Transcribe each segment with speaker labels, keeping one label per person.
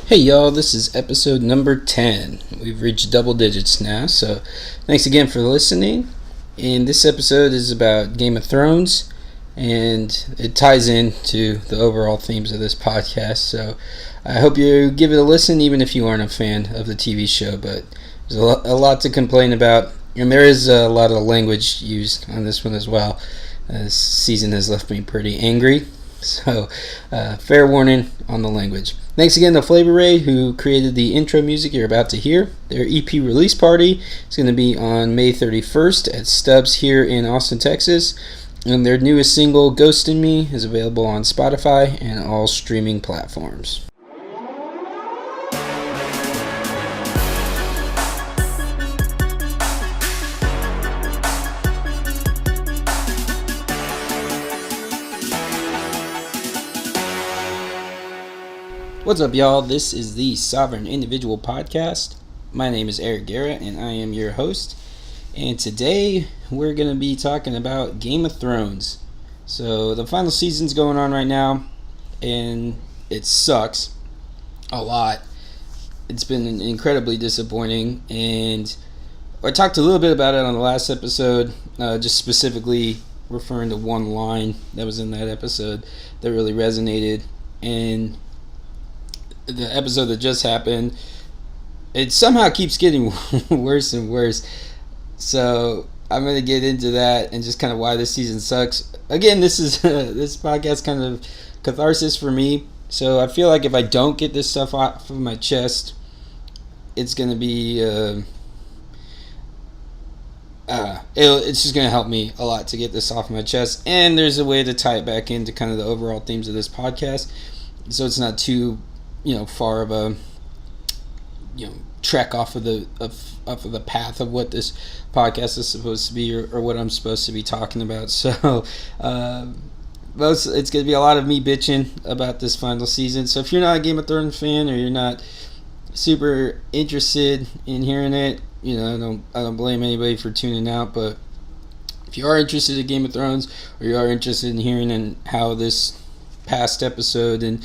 Speaker 1: Hey y'all, this is episode number 10. We've reached double digits now, so thanks again for listening. And this episode is about Game of Thrones, and it ties into the overall themes of this podcast. So I hope you give it a listen, even if you aren't a fan of the TV show. But there's a lot to complain about, and there is a lot of language used on this one as well. This season has left me pretty angry, so fair warning on the language. Thanks again to Flavor Ray, who created the intro music you're about to hear. Their EP release party is going to be on May 31st at Stubbs here in Austin, Texas. And their newest single, Ghost in Me, is available on Spotify and all streaming platforms. What's up, y'all? This is the Sovereign Individual Podcast. My name is Eric Guerra, and I am your host. And today, we're going to be talking about Game of Thrones. So, the final season's going on right now, and it sucks a lot. It's been incredibly disappointing, and I talked a little bit about it on the last episode, just specifically referring to one line that was in that episode that really resonated. And the episode that just happened, it somehow keeps getting worse and worse. So I'm going to get into that and just kind of why this season sucks. Again, this is this podcast kind of catharsis for me. So I feel like if I don't get this stuff off of my chest, it's going to be it's just going to help me a lot to get this off my chest. And there's a way to tie it back into kind of the overall themes of this podcast, so it's not too far of a trek off of the path of what this podcast is supposed to be, or what I'm supposed to be talking about. So it's going to be a lot of me bitching about this final season. So if you're not a Game of Thrones fan, or you're not super interested in hearing it, I don't blame anybody for tuning out. But if you are interested in Game of Thrones, or you are interested in hearing and how this past episode and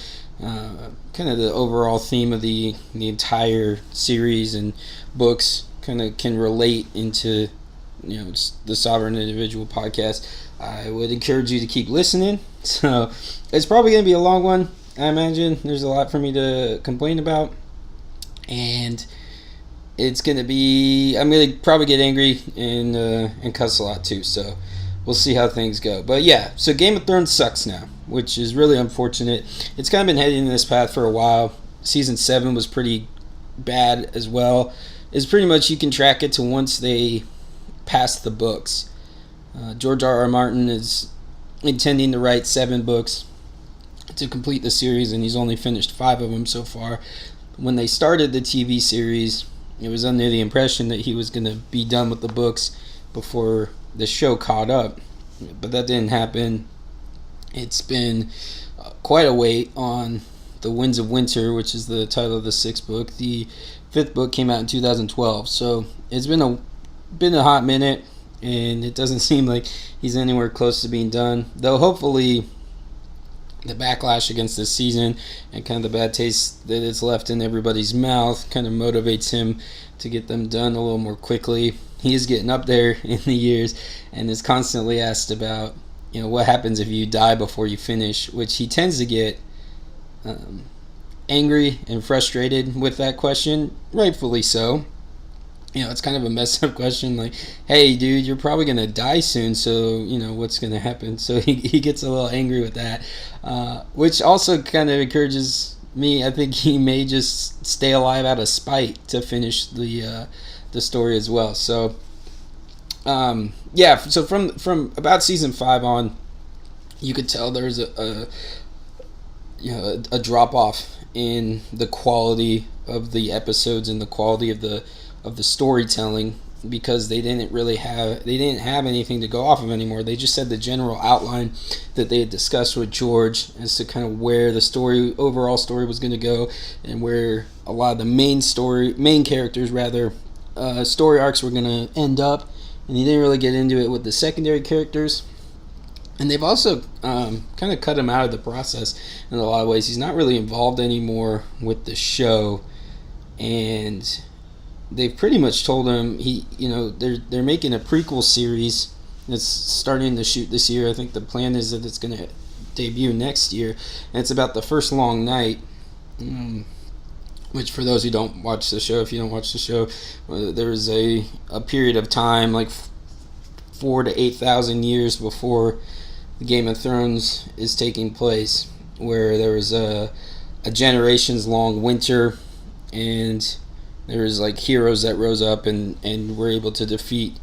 Speaker 1: kind of the overall theme of the entire series and books kind of can relate into the Sovereign Individual Podcast, I would encourage you to keep listening. So it's probably going to be a long one, I imagine. There's a lot for me to complain about, and it's going to be, I'm going to probably get angry and cuss a lot too. So we'll see how things go. But yeah, so Game of Thrones sucks now, which is really unfortunate. It's kind of been heading in this path for a while. Season 7 was pretty bad as well. It's pretty much, you can track it to once they pass the books. George R.R. Martin is intending to write 7 books to complete the series, and he's only finished 5 of them so far. When they started the TV series, it was under the impression that he was going to be done with the books before the show caught up, but that didn't happen. It's been quite a wait on The Winds of Winter, which is the title of the 6th book. The 5th book came out in 2012, so it's been a hot minute, and it doesn't seem like he's anywhere close to being done. Though hopefully the backlash against this season and kind of the bad taste that it's left in everybody's mouth kind of motivates him to get them done a little more quickly. He is getting up there in the years and is constantly asked about, what happens if you die before you finish, which he tends to get angry and frustrated with that question, rightfully so. It's kind of a messed up question, like, hey dude, you're probably going to die soon, so what's going to happen? So he gets a little angry with that, which also kind of encourages me. I think he may just stay alive out of spite to finish the story as well. So so from about season 5 on, you could tell there's a drop off in the quality of the episodes and the quality of the storytelling, because they didn't have anything to go off of anymore. They just said the general outline that they had discussed with George as to kind of where the overall story was going to go, and where a lot of the main characters story arcs were going to end up, and he didn't really get into it with the secondary characters. And they've also kind of cut him out of the process in a lot of ways. He's not really involved anymore with the show, and they've pretty much told him they're making a prequel series that's starting to shoot this year. I think the plan is that it's going to debut next year, and it's about the first long night. Which, for those who don't watch the show, if you don't watch the show, there was a period of time like 4,000 to 8,000 years before the Game of Thrones is taking place, where there was a generations long winter, and there was like heroes that rose up and were able to defeat.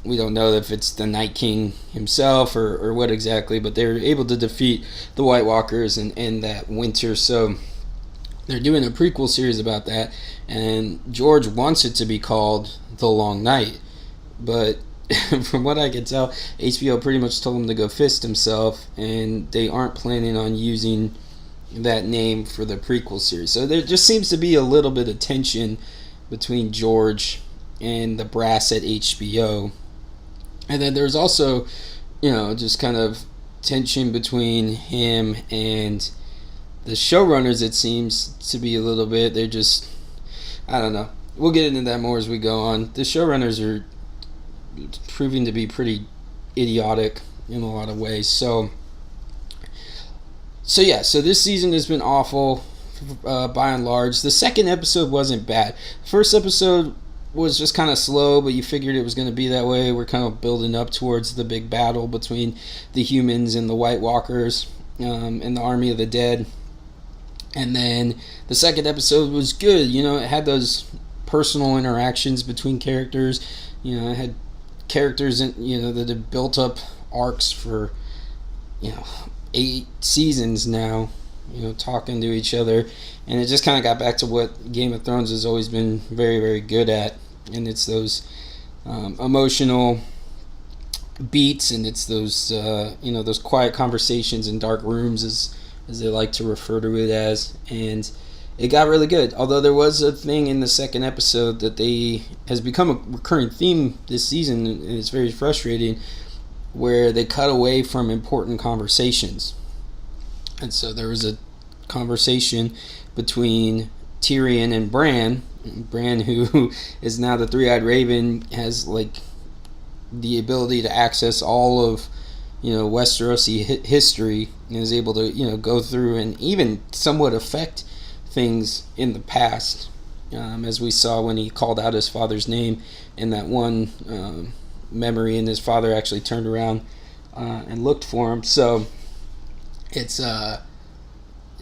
Speaker 1: We don't know if it's the Night King himself or what exactly, but they were able to defeat the White Walkers in that winter. So they're doing a prequel series about that, and George wants it to be called The Long Night, but from what I can tell, HBO pretty much told him to go fist himself, and they aren't planning on using that name for the prequel series. So there just seems to be a little bit of tension between George and the brass at HBO. And then there's also, just kind of tension between him and the showrunners, it seems to be a little bit. They're just, I don't know. We'll get into that more as we go on. The showrunners are proving to be pretty idiotic in a lot of ways. So this season has been awful by and large. The second episode wasn't bad. First episode was just kind of slow, but you figured it was going to be that way. We're kind of building up towards the big battle between the humans and the White Walkers and the Army of the Dead. And then the second episode was good. It had those personal interactions between characters. It had characters that have built up arcs for 8 seasons now, talking to each other, and it just kind of got back to what Game of Thrones has always been very, very good at, and it's those emotional beats, and it's those those quiet conversations in dark rooms, as they like to refer to it as, and it got really good. Although there was a thing in the second episode that has become a recurring theme this season, and it's very frustrating, where they cut away from important conversations. And so there was a conversation between Tyrion and Bran. Bran, who is now the Three-Eyed Raven, has like the ability to access all of Westerosi history, and is able to go through and even somewhat affect things in the past, as we saw when he called out his father's name in that one memory, and his father actually turned around and looked for him. So it's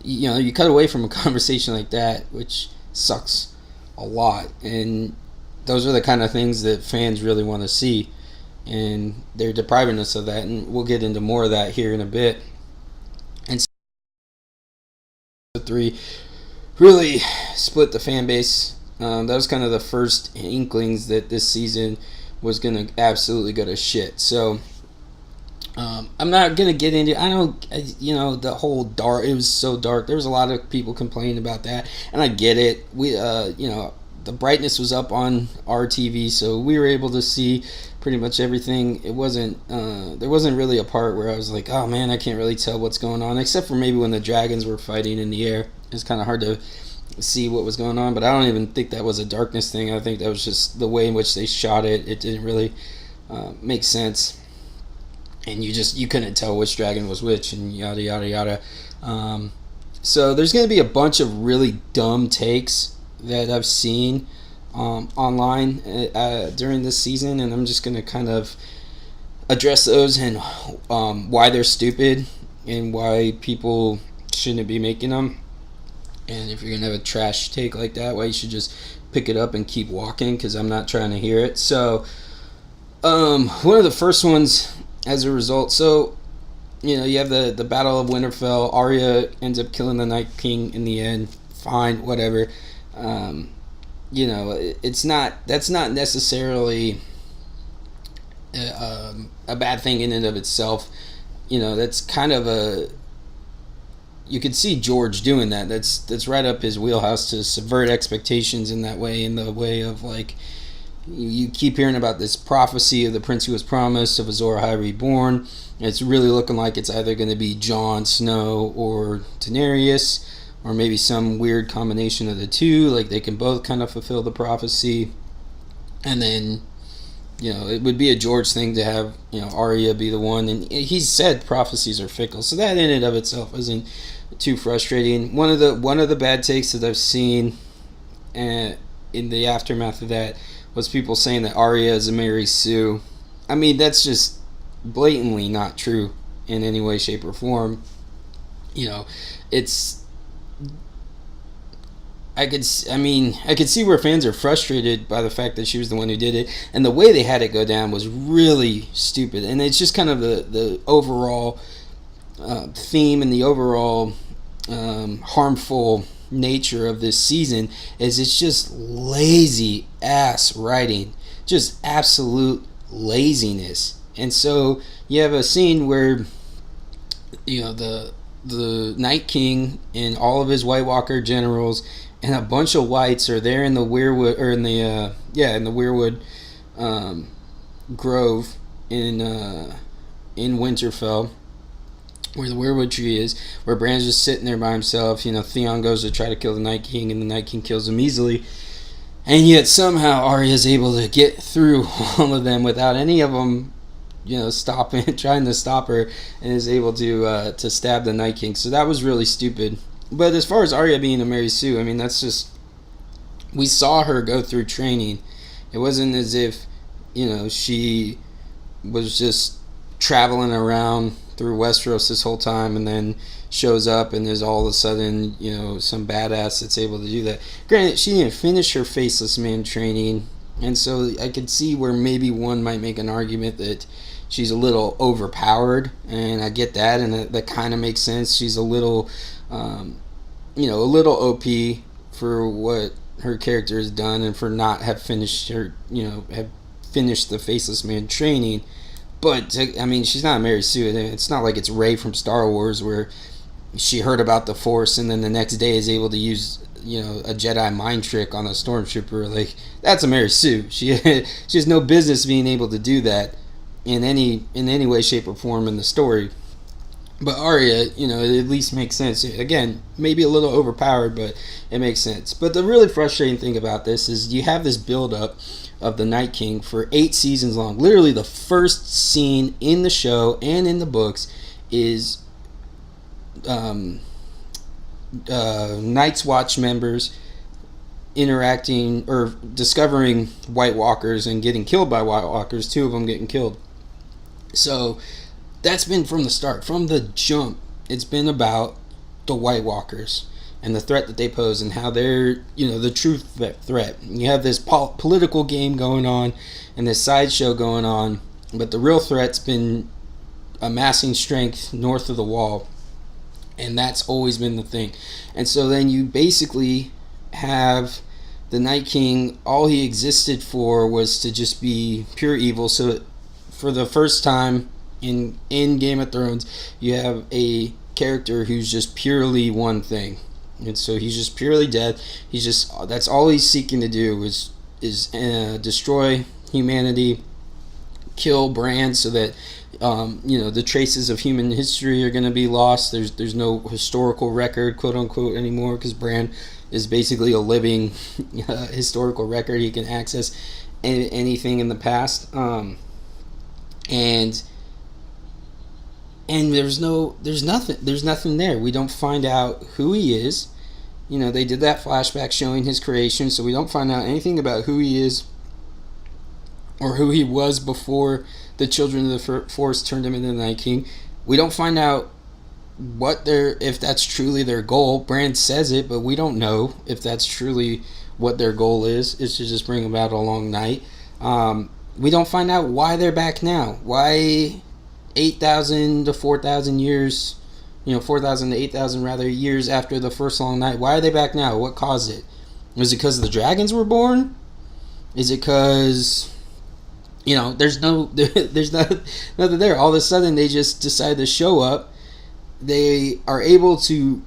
Speaker 1: you cut away from a conversation like that, which sucks a lot, and those are the kind of things that fans really want to see, and they're depriving us of that, and we'll get into more of that here in a bit. And 3 really split the fan base. That was kind of the first inklings that this season was going to absolutely go to shit. So I'm not going to get into the whole dark. It was so dark. There was a lot of people complaining about that, and I get it. We the brightness was up on our TV, so we were able to see pretty much everything. It wasn't there wasn't really a part where I was like, oh man, I can't really tell what's going on, except for maybe when the dragons were fighting in the air. It's kind of hard to see what was going on, but I don't even think that was a darkness thing. I think that was just the way in which they shot it. It didn't really make sense, and you couldn't tell which dragon was which, and yada yada yada. So there's going to be a bunch of really dumb takes that I've seen online during this season, and I'm just going to kind of address those and why they're stupid and why people shouldn't be making them. And if you're going to have a trash take like that, why you should just pick it up and keep walking, because I'm not trying to hear it. So one of the first ones as a result, so you have the Battle of Winterfell. Arya ends up killing the Night King in the end. Fine, whatever. That's not necessarily a bad thing in and of itself. That's kind of you could see George doing that. That's right up his wheelhouse, to subvert expectations in that way, in the way of like, you keep hearing about this prophecy of the prince who was promised of Azor Ahai reborn. It's really looking like it's either going to be Jon Snow or Daenerys, or maybe some weird combination of the two. Like they can both kind of fulfill the prophecy, and then it would be a George thing to have Arya be the one. And he's said prophecies are fickle, so that in and of itself isn't too frustrating. One of the bad takes that I've seen in the aftermath of that was people saying that Arya is a Mary Sue. I mean, that's just blatantly not true in any way, shape, or form. It's I could see where fans are frustrated by the fact that she was the one who did it, and the way they had it go down was really stupid. And it's just kind of the overall theme and the overall harmful nature of this season is it's just lazy ass writing, just absolute laziness. And so you have a scene where the Night King and all of his White Walker generals and a bunch of whites are there in the Weirwood, or in the Weirwood Grove in Winterfell, where the Weirwood tree is, where Bran's just sitting there by himself. Theon goes to try to kill the Night King, and the Night King kills him easily. And yet somehow Arya is able to get through all of them without any of them, trying to stop her, and is able to stab the Night King. So that was really stupid. But as far as Arya being a Mary Sue, I mean, that's just, we saw her go through training. It wasn't as if, she was just traveling around through Westeros this whole time and then shows up and is all of a sudden, some badass that's able to do that. Granted, she didn't finish her Faceless Man training, and so I could see where maybe one might make an argument that she's a little overpowered, and I get that, and that kind of makes sense. She's a little, a little OP for what her character has done, and for not have finished her, have finished the Faceless Man training. But I mean, she's not Mary Sue. It's not like it's Rey from Star Wars, where she heard about the Force and then the next day is able to use a Jedi mind trick on a stormtrooper. Like, that's a Mary Sue. She has no business being able to do that in any way, shape, or form in the story. But Arya, it at least makes sense. Again, maybe a little overpowered, but it makes sense. But the really frustrating thing about this is you have this build-up of the Night King for 8 seasons long. Literally the first scene in the show and in the books is Night's Watch members interacting or discovering White Walkers and getting killed by White Walkers, 2 of them getting killed. So that's been from the start, from the jump. It's been about the White Walkers and the threat that they pose and how they're, the true threat. You have this political game going on and this sideshow going on, but the real threat's been amassing strength north of the Wall, and that's always been the thing. And so then you basically have the Night King, all he existed for was to just be pure evil. So for the first time in Game of Thrones, you have a character who's just purely one thing. And so he's just purely death. That's all he's seeking to do is destroy humanity, kill Bran, so that the traces of human history are going to be lost. There's no historical record, quote unquote, anymore, because Bran is basically a living historical record. He can access anything in the past, and there's nothing there. We don't find out who he is. They did that flashback showing his creation, so we don't find out anything about who he is or who he was before the Children of the Force turned him into the Night King. We don't find out if that's truly their goal. Bran says it, but we don't know if that's truly what their goal is to just bring about a long night. We don't find out why they're back now. Why 8,000 to 4,000 years, 4,000 to 8,000 rather years after the first long night, why are they back now? What caused it? Was it because the dragons were born? Is it because there's nothing there? All of a sudden they just decide to show up. They are able to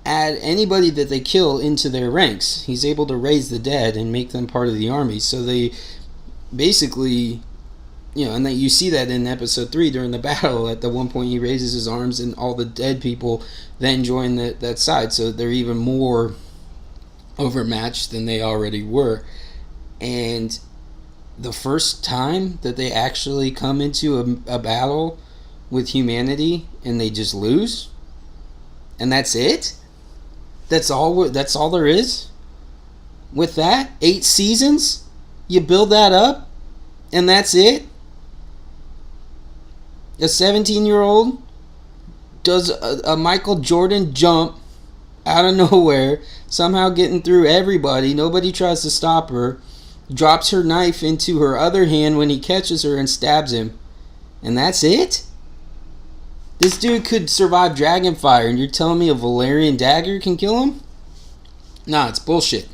Speaker 1: add anybody that they kill into their ranks. He's able to raise the dead and make them part of the army. So they basically, and that you see that in episode 3 during the battle. At the one point, he raises his arms, and all the dead people then join that side. So they're even more overmatched than they already were. And the first time that they actually come into a battle with humanity and they just lose, and that's it. That's all there is. With that, 8 seasons, you build that up, and that's it. A 17-year-old does a Michael Jordan jump out of nowhere, somehow getting through everybody. Nobody tries to stop her. Drops her knife into her other hand when he catches her and stabs him. And that's it? This dude could survive Dragonfire, and you're telling me a Valerian dagger can kill him? Nah, it's bullshit.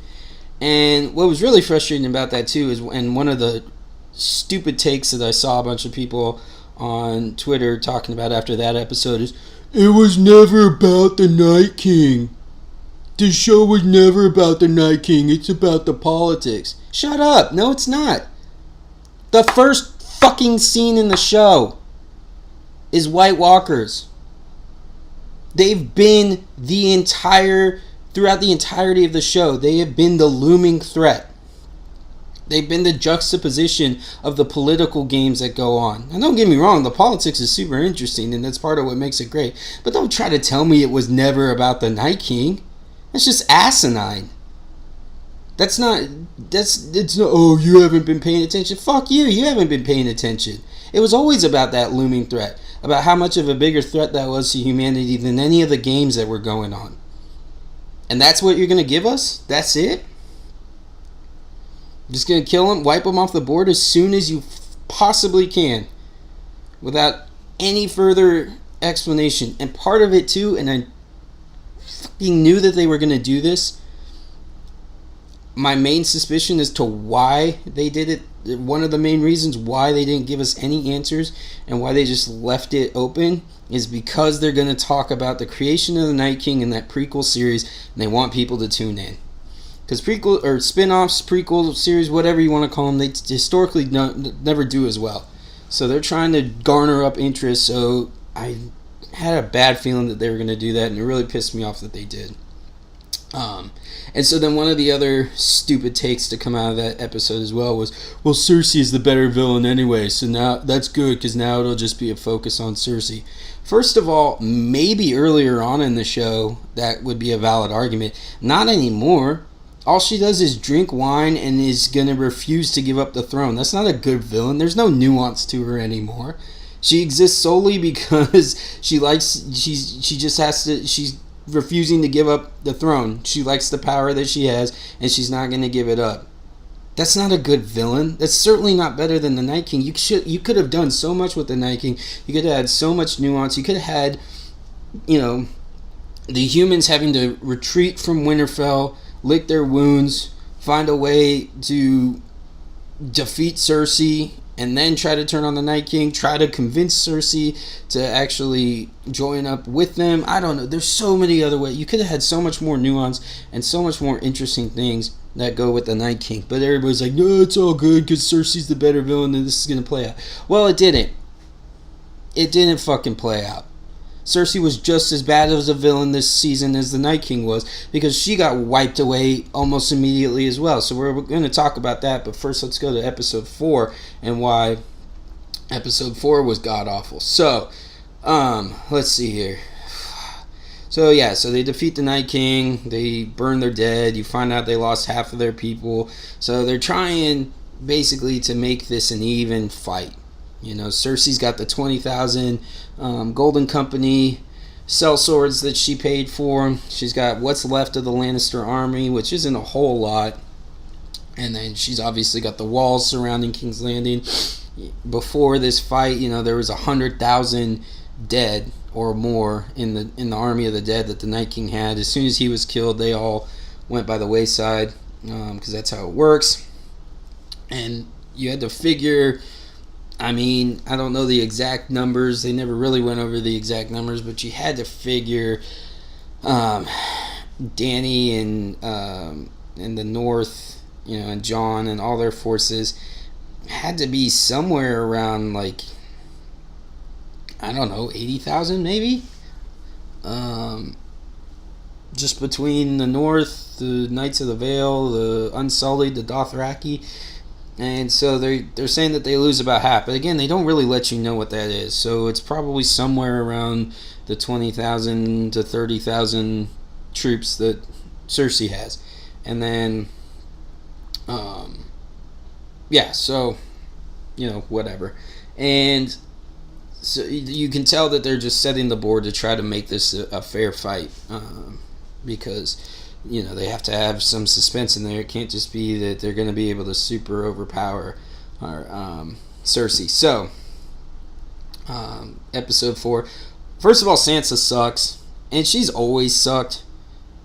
Speaker 1: And what was really frustrating about that too is, and one of the stupid takes that I saw a bunch of people on Twitter talking about after that episode is, it was never about the Night King. The show was never about the Night King. It's about the politics. Shut up. No, it's not. The first fucking scene in the show is White Walkers. They've been throughout the entirety of the show, they have been the looming threat. They've been the juxtaposition of the political games that go on. And don't get me wrong, the politics is super interesting, and that's part of what makes it great. But don't try to tell me it was never about the Night King. That's just asinine. It's not, oh, you haven't been paying attention. Fuck you, you haven't been paying attention. It was always about that looming threat, about how much of a bigger threat that was to humanity than any of the games that were going on. And that's what you're going to give us? That's it? Just going to kill him, wipe him off the board as soon as you possibly can, without any further explanation. And part of it too, and I fucking knew that they were going to do this, my main suspicion as to why they did it, one of the main reasons why they didn't give us any answers and why they just left it open, is because they're going to talk about the creation of the Night King in that prequel series, and they want people to tune in. Because prequel or spin-offs, prequel series, whatever you want to call them, they historically never do as well. So they're trying to garner up interest. So I had a bad feeling that they were going to do that, and it really pissed me off that they did. And so then one of the other stupid takes to come out of that episode as well was, well, Cersei is the better villain anyway, so now that's good because now it'll just be a focus on Cersei. First of all, maybe earlier on in the show that would be a valid argument. Not anymore. All she does is drink wine and is going to refuse to give up the throne. That's not a good villain. There's no nuance to her anymore. She exists solely because she's refusing to give up the throne. She likes the power that she has, and she's not going to give it up. That's not a good villain. That's certainly not better than the Night King. You could have done so much with the Night King. You could have had so much nuance. You could have had, the humans having to retreat from Winterfell, lick their wounds, find a way to defeat Cersei, and then try to turn on the Night King, try to convince Cersei to actually join up with them. I don't know. There's so many other ways. You could have had so much more nuance and so much more interesting things that go with the Night King. But everybody's like, no, it's all good because Cersei's the better villain and this is going to play out. Well, it didn't. It didn't fucking play out. Cersei was just as bad as a villain this season as the Night King was, because she got wiped away almost immediately as well. So we're going to talk about that, but first let's go to episode 4 and why episode 4 was god-awful. So, let's see here. So they defeat the Night King, they burn their dead, you find out they lost half of their people. So they're trying basically to make this an even fight. Cersei's got the 20,000 Golden Company sellswords that she paid for. She's got what's left of the Lannister army, which isn't a whole lot. And then she's obviously got the walls surrounding King's Landing. Before this fight, there was 100,000 dead or more in the army of the dead that the Night King had. As soon as he was killed, they all went by the wayside, because that's how it works. And you had to figure, I don't know the exact numbers. They never really went over the exact numbers, but you had to figure Dany and in the north, and Jon and all their forces, had to be somewhere around like, I don't know, 80,000 maybe. Um, just between the North, the Knights of the Vale, the Unsullied, the Dothraki. And so they're saying that they lose about half. But again, they don't really let you know what that is. So it's probably somewhere around the 20,000 to 30,000 troops that Cersei has. And then, yeah, so, whatever. And so you can tell that they're just setting the board to try to make this a fair fight, because they have to have some suspense in there. It can't just be that they're going to be able to super overpower Cersei. So, episode 4. First of all, Sansa sucks, and she's always sucked.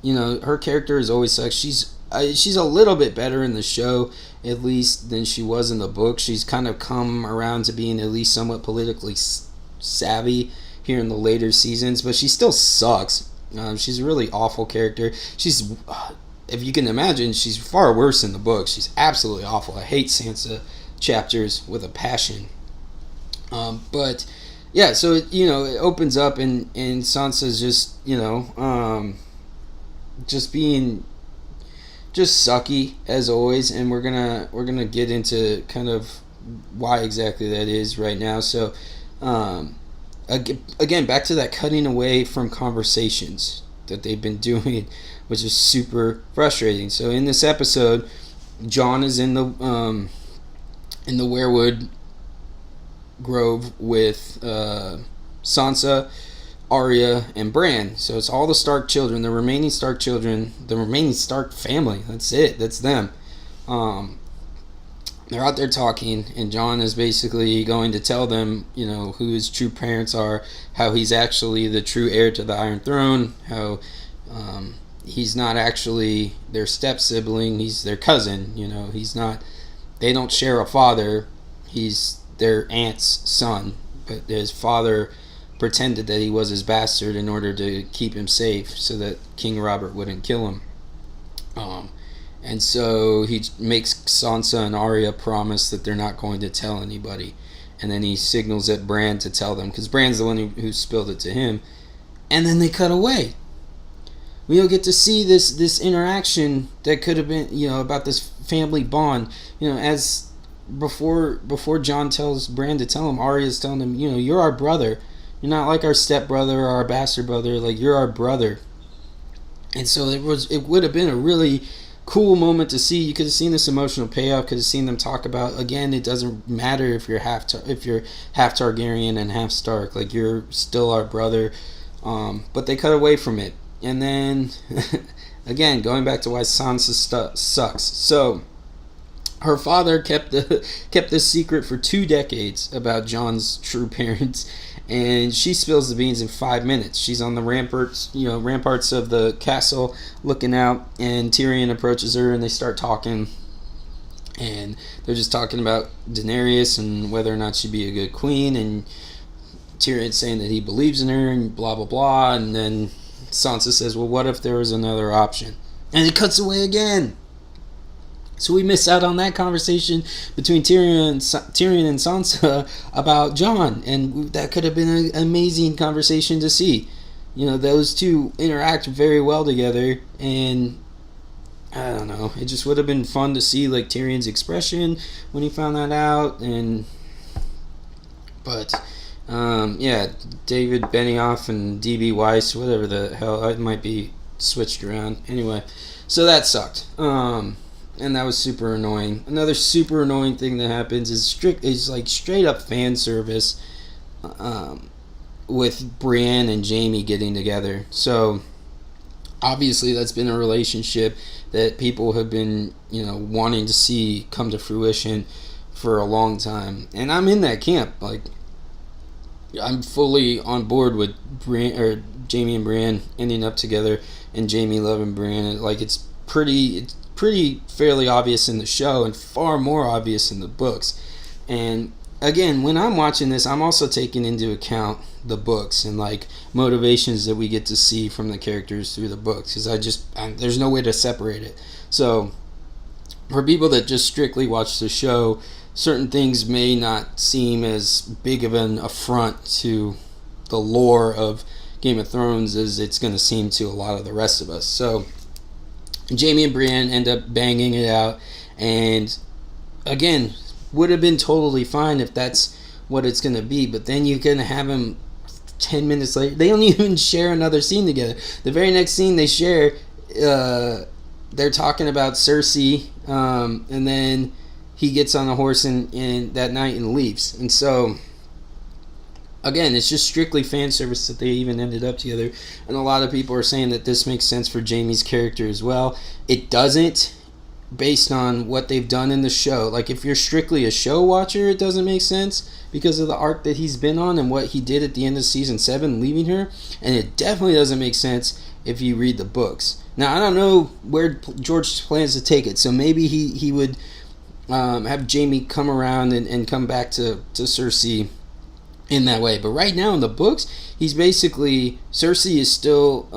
Speaker 1: Her character has always sucked. She's a little bit better in the show, at least, than she was in the book. She's kind of come around to being at least somewhat politically savvy here in the later seasons, but she still sucks. She's a really awful character. She's, if you can imagine, she's far worse in the book. She's absolutely awful. I hate Sansa chapters with a passion. But yeah, so it opens up and Sansa's just just being just sucky as always, and we're gonna get into kind of why exactly that is right now. So again, back to that cutting away from conversations that they've been doing, which is super frustrating. So in this episode, Jon is in the weirwood grove with Sansa, Arya, and Bran. So it's all the Stark children, the remaining Stark children, the remaining Stark family. That's it. That's them. They're out there talking, and Jon is basically going to tell them, who his true parents are, how he's actually the true heir to the Iron Throne, how he's not actually their step sibling, he's their cousin. He's not. They don't share a father. He's their aunt's son, but his father pretended that he was his bastard in order to keep him safe, so that King Robert wouldn't kill him. And so he makes Sansa and Arya promise that they're not going to tell anybody. And then he signals at Bran to tell them, because Bran's the one who spilled it to him. And then they cut away. We don't get to see this interaction that could have been, about this family bond. As before Jon tells Bran to tell him, Arya's telling him, you're our brother. You're not like our stepbrother or our bastard brother. Like, you're our brother. And so it would have been a really cool moment to see. You could have seen this emotional payoff. Could have seen them talk about, again, it doesn't matter if you're half Targaryen and half Stark. Like, you're still our brother. But they cut away from it. And then again, going back to why Sansa sucks. So her father kept this secret for 2 decades about Jon's true parents, and she spills the beans in 5 minutes. She's on the ramparts of the castle looking out, and Tyrion approaches her and they start talking, and they're just talking about Daenerys and whether or not she'd be a good queen, and Tyrion's saying that he believes in her and blah blah blah, and then Sansa says, well, what if there was another option? And it cuts away again. So we miss out on that conversation between Tyrion and Sansa about Jon, and that could have been an amazing conversation to see. Those two interact very well together, and I don't know, it just would have been fun to see like Tyrion's expression when he found that out. But David Benioff and D.B. Weiss, whatever the hell, it might be switched around. Anyway, so that sucked. And that was super annoying. Another super annoying thing that happens is straight up fan service with Brienne and Jaime getting together. So obviously that's been a relationship that people have been, wanting to see come to fruition for a long time. And I'm in that camp. Like, I'm fully on board with Jaime and Brienne ending up together, and Jaime loving Brienne. Like, it's pretty fairly obvious in the show and far more obvious in the books. And again, when I'm watching this, I'm also taking into account the books and like motivations that we get to see from the characters through the books, because there's no way to separate it. So for people that just strictly watch the show, certain things may not seem as big of an affront to the lore of Game of Thrones as it's going to seem to a lot of the rest of us. So Jaime and Brienne end up banging it out, and again, would have been totally fine if that's what it's going to be, but then you're going to have him 10 minutes later. They don't even share another scene together. The very next scene they share, they're talking about Cersei, and then he gets on a horse and that night and leaves. And so, again, it's just strictly fan service that they even ended up together. And a lot of people are saying that this makes sense for Jaime's character as well. It doesn't, based on what they've done in the show. Like, if you're strictly a show watcher, it doesn't make sense because of the arc that he's been on and what he did at the end of season 7, leaving her. And it definitely doesn't make sense if you read the books. Now, I don't know where George plans to take it, so maybe he would have Jaime come around and come back to Cersei in that way. But right now in the books, he's basically, Cersei is still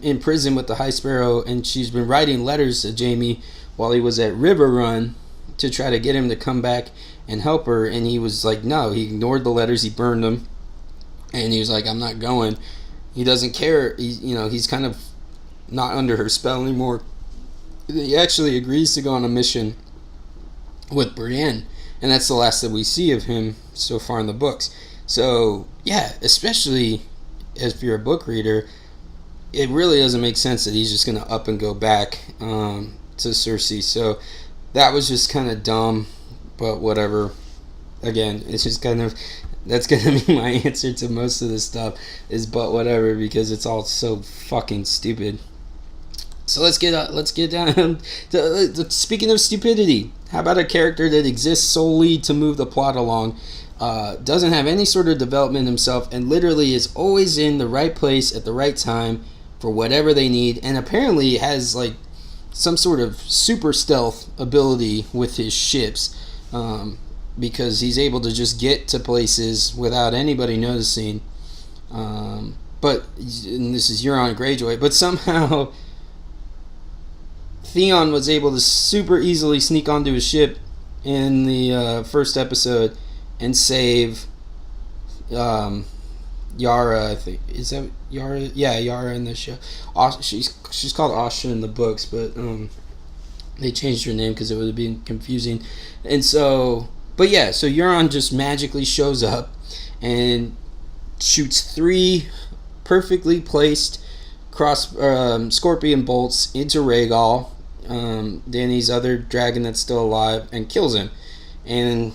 Speaker 1: in prison with the High Sparrow, and she's been writing letters to Jaime while he was at River Run to try to get him to come back and help her, and he was like, no. He ignored the letters, he burned them, and he was like, I'm not going. He doesn't care. He's kind of not under her spell anymore. He actually agrees to go on a mission with Brienne, and that's the last that we see of him so far in the books. So yeah, especially if you're a book reader, it really doesn't make sense that he's just going to up and go back to Cersei. So that was just kind of dumb, but whatever. Again, it's just kind of, that's going to be my answer to most of this stuff, is but whatever, because it's all so fucking stupid. So let's get down to speaking of stupidity. How about a character that exists solely to move the plot along, doesn't have any sort of development himself, and literally is always in the right place at the right time for whatever they need, and apparently has like some sort of super stealth ability with his ships, because he's able to just get to places without anybody noticing. But and this is Euron Greyjoy, but somehow Theon was able to super easily sneak onto his ship in the first episode and save Yara. I think, is that Yara? Yeah, Yara in the show. She's called Asha in the books, but they changed her name because it would have been confusing. And so, but yeah, so Euron just magically shows up and shoots 3 perfectly placed scorpion bolts into Rhaegal, Dany's other dragon that's still alive, and kills him. And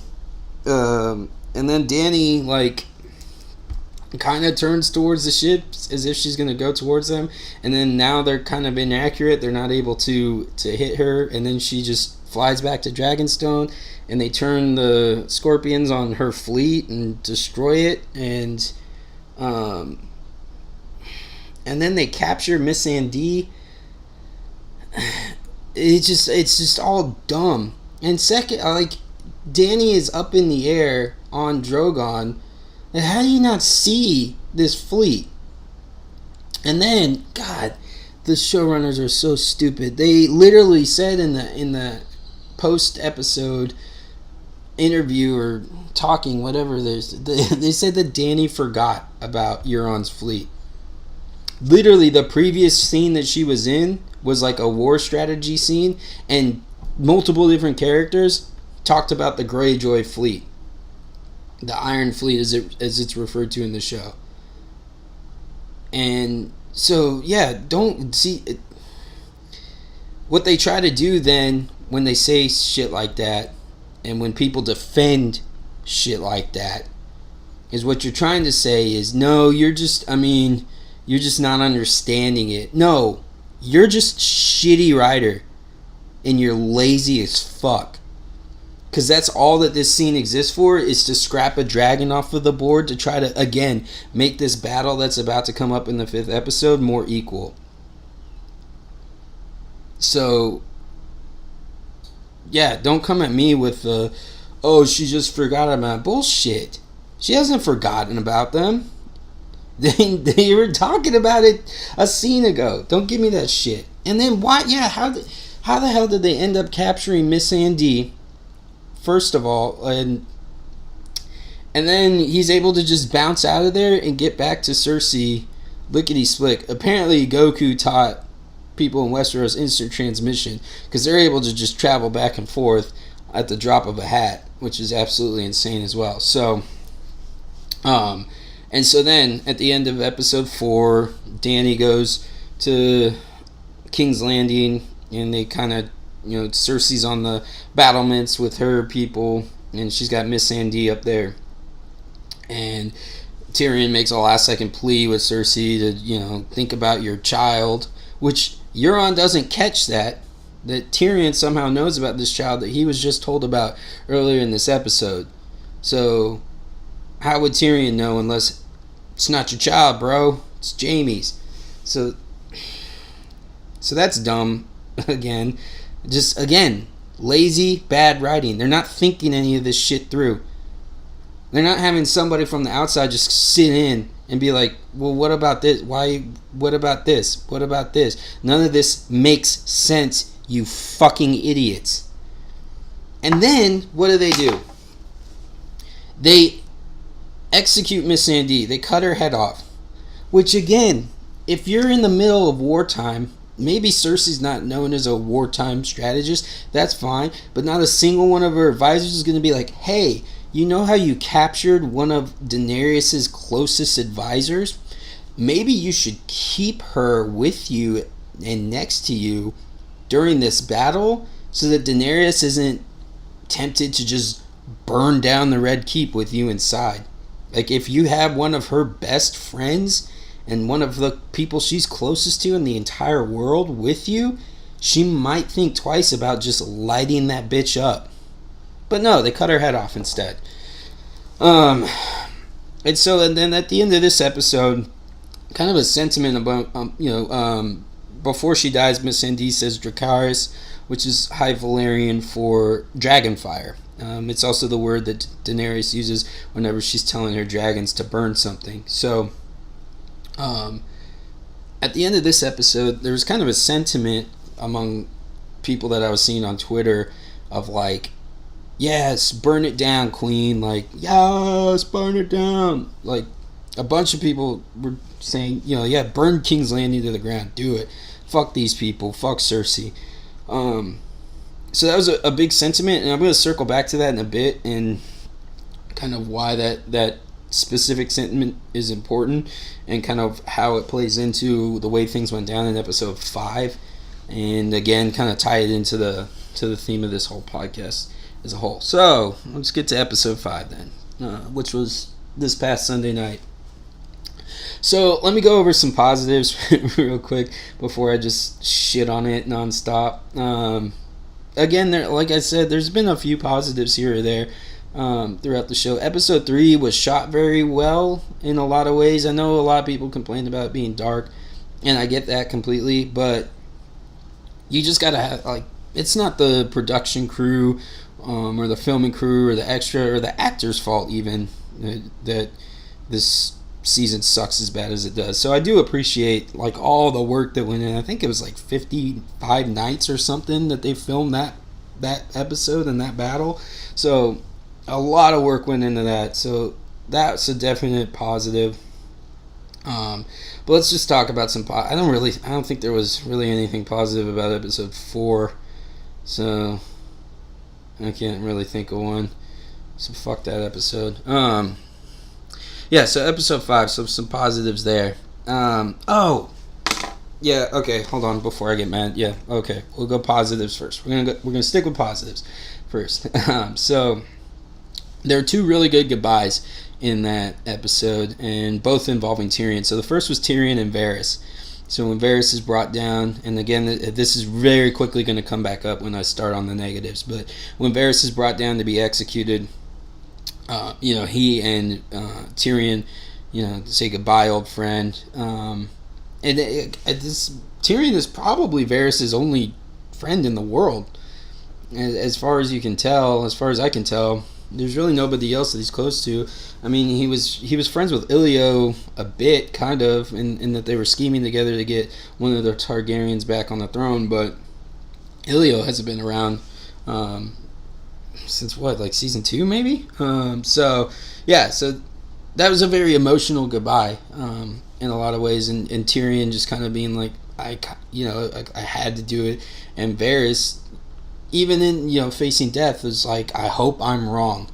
Speaker 1: then Dany like kind of turns towards the ships as if she's going to go towards them, and then now they're kind of inaccurate. They're not able to hit her, and then she just flies back to Dragonstone, and they turn the scorpions on her fleet and destroy it, and then they capture Missandei. It's just all dumb. And second, like, Dany is up in the air on Drogon, and how do you not see this fleet? And then, God, the showrunners are so stupid. They literally said in the post episode interview or talking, whatever, they said that Dany forgot about Euron's fleet. Literally, the previous scene that she was in was like a war strategy scene, and multiple different characters talked about the Greyjoy fleet, the Iron Fleet as it's referred to in the show. And so yeah, don't see it. What they try to do then when they say shit like that, and when people defend shit like that, is what you're trying to say is, no, you're just not understanding it. No, you're just shitty writer, and you're lazy as fuck. Because that's all that this scene exists for, is to scrap a dragon off of the board to try to, again, make this battle that's about to come up in the 5th episode more equal. So, yeah, don't come at me with the, oh, she just forgot about bullshit. She hasn't forgotten about them. They were talking about it a scene ago. Don't give me that shit. And then why? Yeah, how the hell did they end up capturing Missandei, first of all, and then he's able to just bounce out of there and get back to Cersei lickety split. Apparently, Goku taught people in Westeros instant transmission because they're able to just travel back and forth at the drop of a hat, which is absolutely insane as well. So, and so then at the end of episode 4, Dany goes to King's Landing, and they kind of, Cersei's on the battlements with her people, and she's got Missandei up there. And Tyrion makes a last-second plea with Cersei to, think about your child, which Euron doesn't catch that Tyrion somehow knows about this child that he was just told about earlier in this episode. So, how would Tyrion know unless it's not your child, bro? It's Jaime's. So that's dumb. Again, lazy, bad writing. They're not thinking any of this shit through. They're not having somebody from the outside just sit in and be like, well, what about this? What about this? What about this? None of this makes sense, you fucking idiots. And then, what do? They execute Missandei. They cut her head off. Which, again, if you're in the middle of wartime, maybe Cersei's not known as a wartime strategist. That's fine. But not a single one of her advisors is going to be like, hey, you know how you captured one of Daenerys' closest advisors? Maybe you should keep her with you and next to you during this battle so that Daenerys isn't tempted to just burn down the Red Keep with you inside. Like, if you have one of her best friends and one of the people she's closest to in the entire world with you, she might think twice about just lighting that bitch up. But no, they cut her head off instead. And then at the end of this episode, kind of a sentiment about, before she dies, Missandei says Dracarys, which is High Valyrian for dragonfire. It's also the word that Daenerys uses whenever she's telling her dragons to burn something. So, at the end of this episode, there was kind of a sentiment among people that I was seeing on Twitter of like, yes, burn it down, Queen. Like, yes, burn it down. Like, a bunch of people were saying, burn King's Landing to the ground. Do it. Fuck these people. Fuck Cersei. So that was a big sentiment, and I'm going to circle back to that in a bit and kind of why that specific sentiment is important and kind of how it plays into the way things went down in episode 5, and again kind of tie it into the theme of this whole podcast as a whole. So let's get to episode 5 then, which was this past Sunday night. So let me go over some positives real quick before I just shit on it nonstop. Again, like I said, there's been a few positives here or there throughout the show. Episode 3 was shot very well in a lot of ways. I know a lot of people complained about it being dark, and I get that completely, but you just gotta have, like, it's not the production crew or the filming crew or the extra or the actor's fault even that this season sucks as bad as it does. So I do appreciate like all the work that went in. I think it was like 55 nights or something that they filmed that episode and that battle. So a lot of work went into that. So that's a definite positive. But let's just talk about some I don't think there was really anything positive about episode 4. So I can't really think of one. So fuck that episode. Yeah, so episode 5, so some positives there. Yeah, okay, hold on before I get mad. Yeah, okay, we'll go positives first. We're gonna stick with positives first. So there are 2 really good goodbyes in that episode, and both involving Tyrion. So the first was Tyrion and Varys. So when Varys is brought down, and again, this is very quickly going to come back up when I start on the negatives, but when Varys is brought down to be executed, he and Tyrion, say goodbye, old friend. And Tyrion is probably Varys' only friend in the world, as far as I can tell. There's really nobody else that he's close to. I mean, he was friends with Ilio a bit, kind of, in that they were scheming together to get one of the Targaryens back on the throne. But Ilio hasn't been around since what, like season 2 maybe. So that was a very emotional goodbye in a lot of ways, and Tyrion just kind of being like, I had to do it, and Varys, even in facing death, was like, I hope I'm wrong,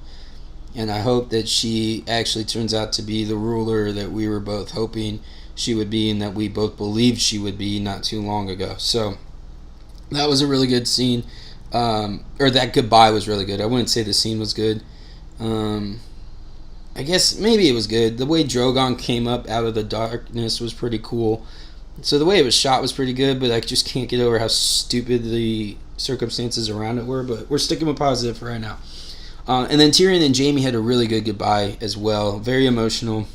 Speaker 1: and I hope that she actually turns out to be the ruler that we were both hoping she would be, and that we both believed she would be not too long ago. So that was a really good scene, or that goodbye was really good. I wouldn't say the scene was good. I guess maybe it was good. The way Drogon came up out of the darkness was pretty cool. So the way it was shot was pretty good, but I just can't get over how stupid the circumstances around it were. But we're sticking with positive for right now. And then Tyrion and Jaime had a really good goodbye as well. Very emotional.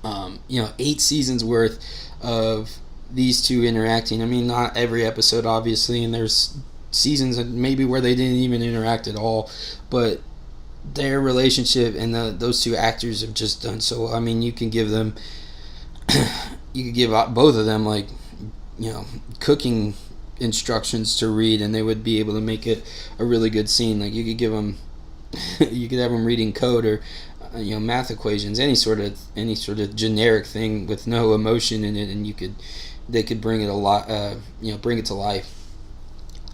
Speaker 1: 8 seasons worth of these two interacting. I mean, not every episode, obviously, and there's seasons maybe where they didn't even interact at all, but their relationship and those two actors have just done so well. I mean, you can give them, you could give both of them like, cooking instructions to read, and they would be able to make it a really good scene. Like you could give them, you could have them reading code or math equations, any sort of generic thing with no emotion in it, and they could bring it a lot, bring it to life.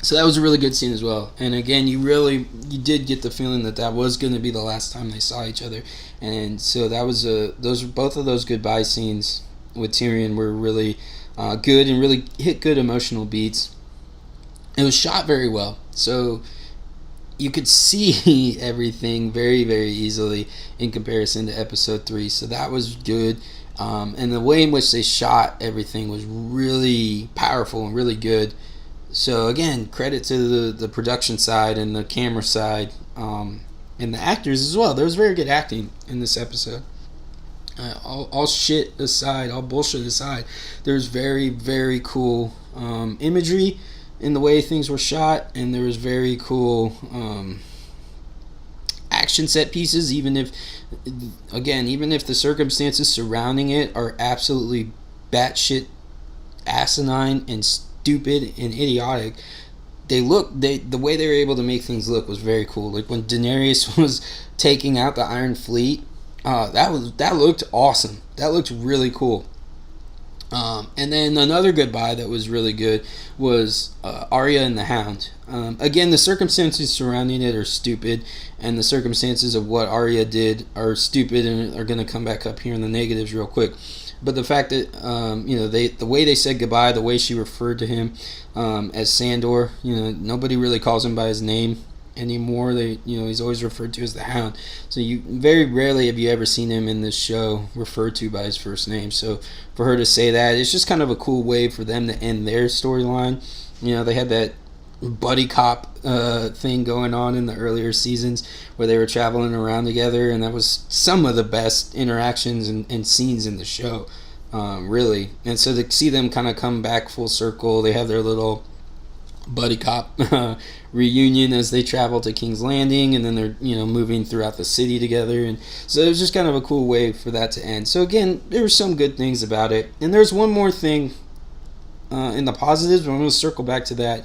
Speaker 1: So that was a really good scene as well. And again, you did get the feeling that was going to be the last time they saw each other. And so that was both of those goodbye scenes with Tyrion were really good and really hit good emotional beats. It was shot very well, so you could see everything very, very easily in comparison to episode 3. So that was good. And the way in which they shot everything was really powerful and really good. So again, credit to the production side and the camera side, and the actors as well. There was very good acting in this episode. All shit aside, all bullshit aside, there's very, very cool imagery in the way things were shot, and there was very cool action set pieces. Even if the circumstances surrounding it are absolutely batshit asinine and stupid and idiotic, the way they were able to make things look was very cool. Like when Daenerys was taking out the Iron Fleet, that looked awesome. That looked really cool. And then another goodbye that was really good was Arya and the Hound. Again, the circumstances surrounding it are stupid, and the circumstances of what Arya did are stupid and are going to come back up here in the negatives real quick. But the fact that the way they said goodbye, the way she referred to him as Sandor, nobody really calls him by his name anymore. He's always referred to as the Hound. So you very rarely have you ever seen him in this show referred to by his first name. So for her to say that, it's just kind of a cool way for them to end their storyline. They had that buddy cop thing going on in the earlier seasons where they were traveling around together, and that was some of the best interactions and scenes in the show, really. And so to see them kind of come back full circle, they have their little buddy cop reunion as they travel to King's Landing, and then they're moving throughout the city together, and so it was just kind of a cool way for that to end. So again, there were some good things about it, and there's one more thing in the positives, but I'm going to circle back to that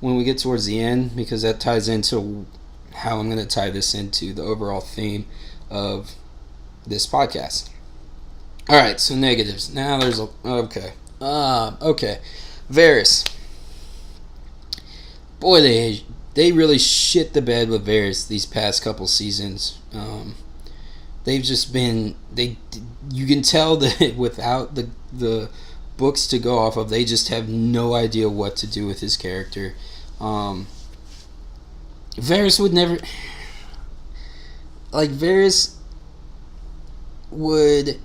Speaker 1: when we get towards the end, because that ties into how I'm going to tie this into the overall theme of this podcast. Alright, so negatives. Now there's okay. Varys. Boy, they really shit the bed with Varys these past couple seasons. They've just been... You can tell that without the books to go off of, they just have no idea what to do with his character. Varys would never... Varys would...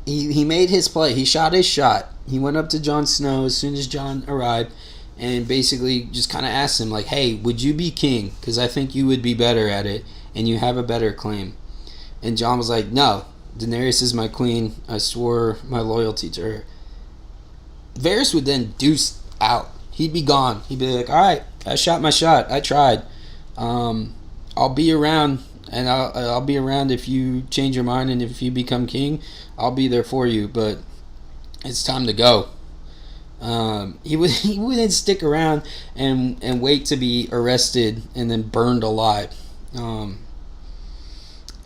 Speaker 1: He made his play. He shot his shot. He went up to Jon Snow as soon as Jon arrived and basically just kind of asked him, hey, would you be king? Because I think you would be better at it, and you have a better claim. And Jon was like, no, Daenerys is my queen. I swore my loyalty to her. Varys would then deuce out. He'd be gone. He'd be like, all right, I shot my shot. I tried. I'll be around, and I'll be around if you change your mind, and if you become king, I'll be there for you, but it's time to go. He wouldn't stick around and wait to be arrested and then burned alive.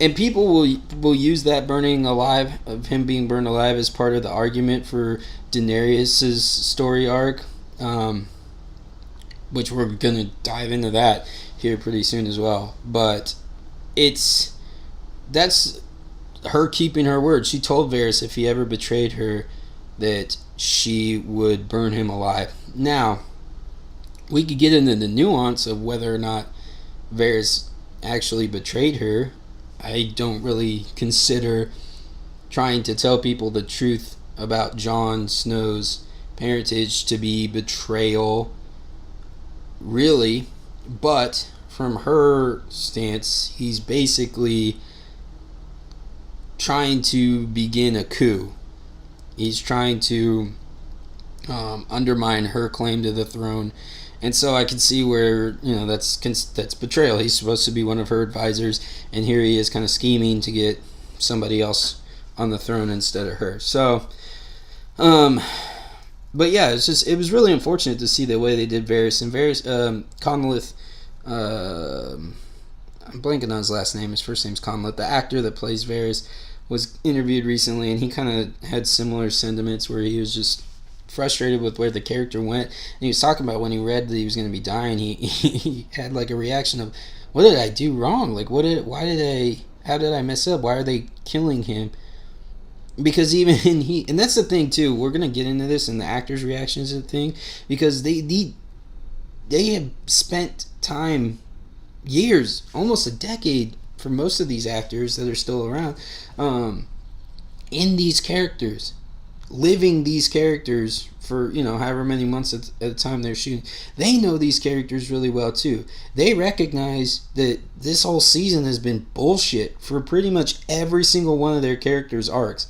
Speaker 1: And people will use that burning alive, of him being burned alive, as part of the argument for Daenerys' story arc, which we're gonna dive into that here pretty soon as well. But that's her keeping her word. She told Varys if he ever betrayed her that she would burn him alive. Now, we could get into the nuance of whether or not Varys actually betrayed her. I don't really consider trying to tell people the truth about Jon Snow's parentage to be betrayal, really. But from her stance, he's basically trying to begin a coup. He's trying to undermine her claim to the throne. And so I can see where, that's betrayal. He's supposed to be one of her advisors, and here he is kind of scheming to get somebody else on the throne instead of her. So, but yeah, it was really unfortunate to see the way they did Varys. And Varys, Conleth, I'm blanking on his last name. His first name's Conleth. The actor that plays Varys was interviewed recently, and he kind of had similar sentiments where he was just frustrated with where the character went. And he was talking about when he read that he was going to be dying, he had like a reaction of, what did I do wrong? Like, how did I mess up? Why are they killing him? Because and that's the thing too, we're going to get into this and the actors' reactions to the thing, because they have spent time, years, almost a decade for most of these actors that are still around, in these characters, living these characters for however many months at a time they're shooting. They know these characters really well too. They recognize that this whole season has been bullshit for pretty much every single one of their characters' arcs.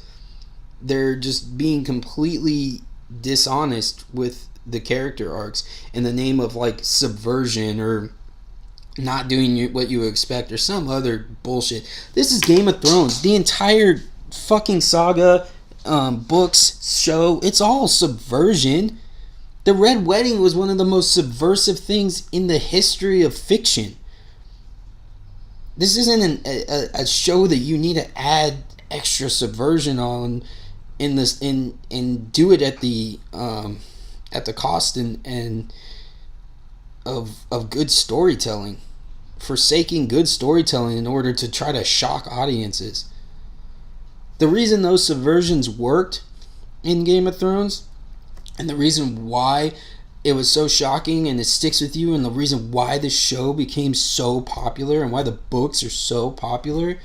Speaker 1: They're just being completely dishonest with the character arcs in the name of like subversion or not doing what you expect or some other bullshit. This is Game of Thrones. The entire fucking saga, books, show, it's all subversion. The Red Wedding was one of the most subversive things in the history of fiction. This isn't a show that you need to add extra subversion on in this and do it at the cost and of good storytelling, forsaking good storytelling in order to try to shock audiences. The reason those subversions worked in Game of Thrones, and the reason why it was so shocking and it sticks with you, and the reason why the show became so popular and why the books are so popular,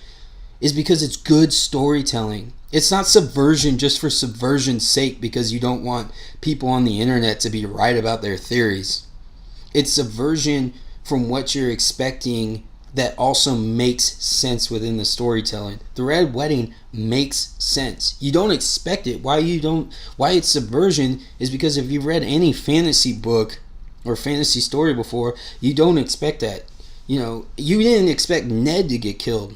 Speaker 1: is because it's good storytelling. It's not subversion just for subversion's sake because you don't want people on the internet to be right about their theories. It's subversion from what you're expecting that also makes sense within the storytelling. The Red Wedding makes sense. You don't expect it. Why it's subversion is because if you've read any fantasy book or fantasy story before, you don't expect that. You didn't expect Ned to get killed.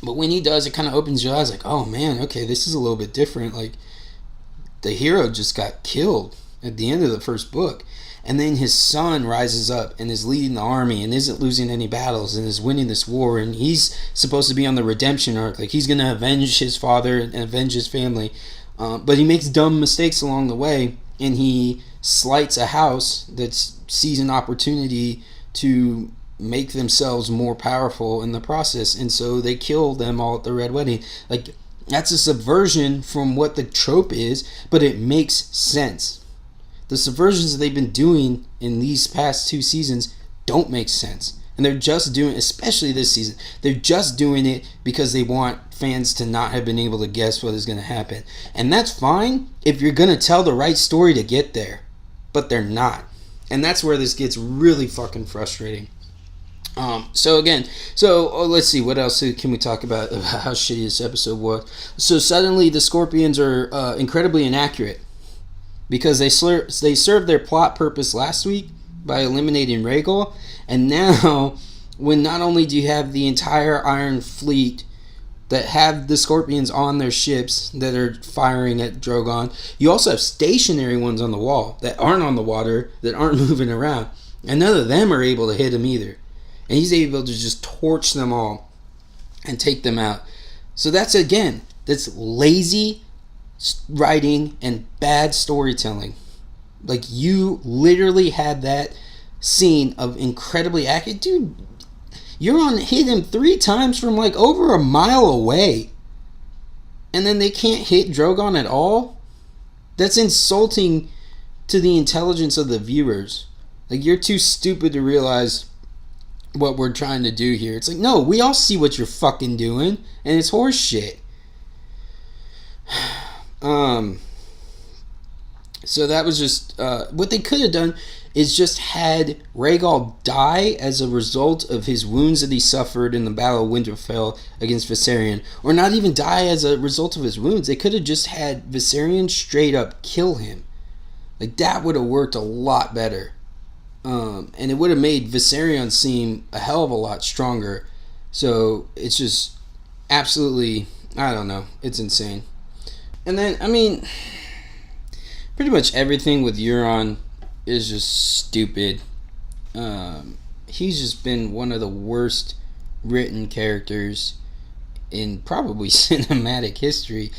Speaker 1: But when he does, it kind of opens your eyes like, oh man, okay, this is a little bit different. Like, the hero just got killed at the end of the first book. And then his son rises up and is leading the army and isn't losing any battles and is winning this war. And he's supposed to be on the redemption arc. Like, he's going to avenge his father and avenge his family. But he makes dumb mistakes along the way. And he slights a house that sees an opportunity to make themselves more powerful in the process. And so they kill them all at the Red Wedding. Like, that's a subversion from what the trope is. But it makes sense. The subversions that they've been doing in these past 2 seasons don't make sense. And they're just doing, especially this season, they're just doing it because they want fans to not have been able to guess what is going to happen. And that's fine if you're going to tell the right story to get there. But they're not. And that's where this gets really fucking frustrating. Let's see, what else can we talk about how shitty this episode was. So suddenly the Scorpions are incredibly inaccurate. Because they served their plot purpose last week by eliminating Rhaegal, and now, when not only do you have the entire Iron Fleet, that have the Scorpions on their ships that are firing at Drogon. You also have stationary ones on the wall that aren't on the water, that aren't moving around. And none of them are able to hit him either. And he's able to just torch them all and take them out. So that's lazy writing and bad storytelling. Like, you literally had that scene of incredibly accurate. Dude, Euron hit him 3 times from like over a mile away. And then they can't hit Drogon at all? That's insulting to the intelligence of the viewers. Like, you're too stupid to realize what we're trying to do here. It's like, no, we all see what you're fucking doing, and it's horse shit. So that was just what they could have done is just had Rhaegal die as a result of his wounds that he suffered in the Battle of Winterfell against Viserion, or not even die as a result of his wounds. They could have just had Viserion straight up kill him. Like, that would have worked a lot better. And it would have made Viserion seem a hell of a lot stronger. So it's just absolutely, I don't know, it's insane. And then, I mean, pretty much everything with Euron is just stupid. He's just been one of the worst written characters in probably cinematic history,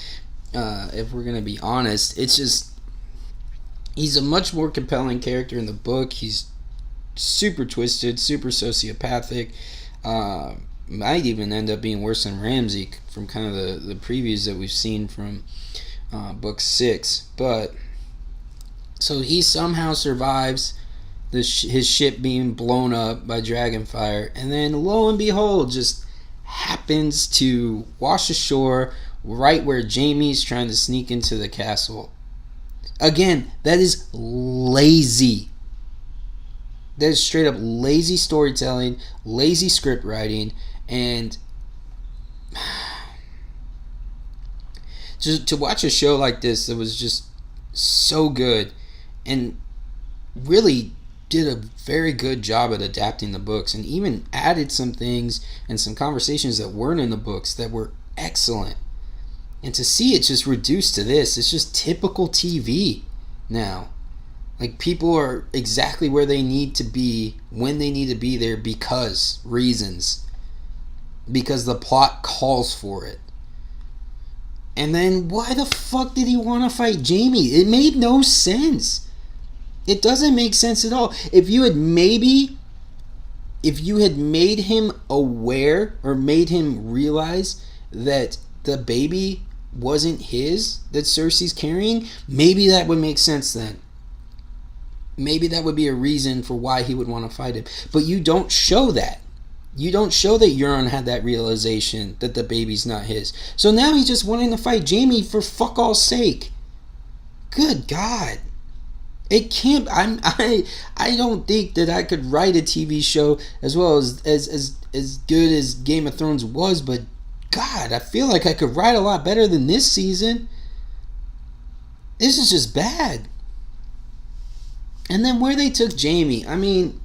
Speaker 1: if we're going to be honest. It's just, he's a much more compelling character in the book. He's super twisted, super sociopathic. Might even end up being worse than Ramsay from kind of the previews that we've seen from book 6. But so he somehow survives his ship being blown up by Dragonfire, and then lo and behold, just happens to wash ashore right where Jaime's trying to sneak into the castle. Again, that is lazy. That is straight up lazy storytelling, lazy script writing, and just to watch a show like this that was just so good and really did a very good job at adapting the books, and even added some things and some conversations that weren't in the books that were excellent. And to see it just reduced to this, it's just typical TV now. Like, people are exactly where they need to be when they need to be there because reasons. Because the plot calls for it. And then why the fuck did he want to fight Jaime? It made no sense. It doesn't make sense at all. If you had made him aware or made him realize that the baby wasn't his, that Cersei's carrying, maybe that would make sense then. Maybe that would be a reason for why he would want to fight him. But you don't show that. You don't show that Euron had that realization that the baby's not his. So now he's just wanting to fight Jaime for fuck all's sake. Good God. It can't. I don't think that I could write a TV show as well as good as Game of Thrones was, but God, I feel like I could write a lot better than this season. This is just bad. And then where they took Jaime, I mean,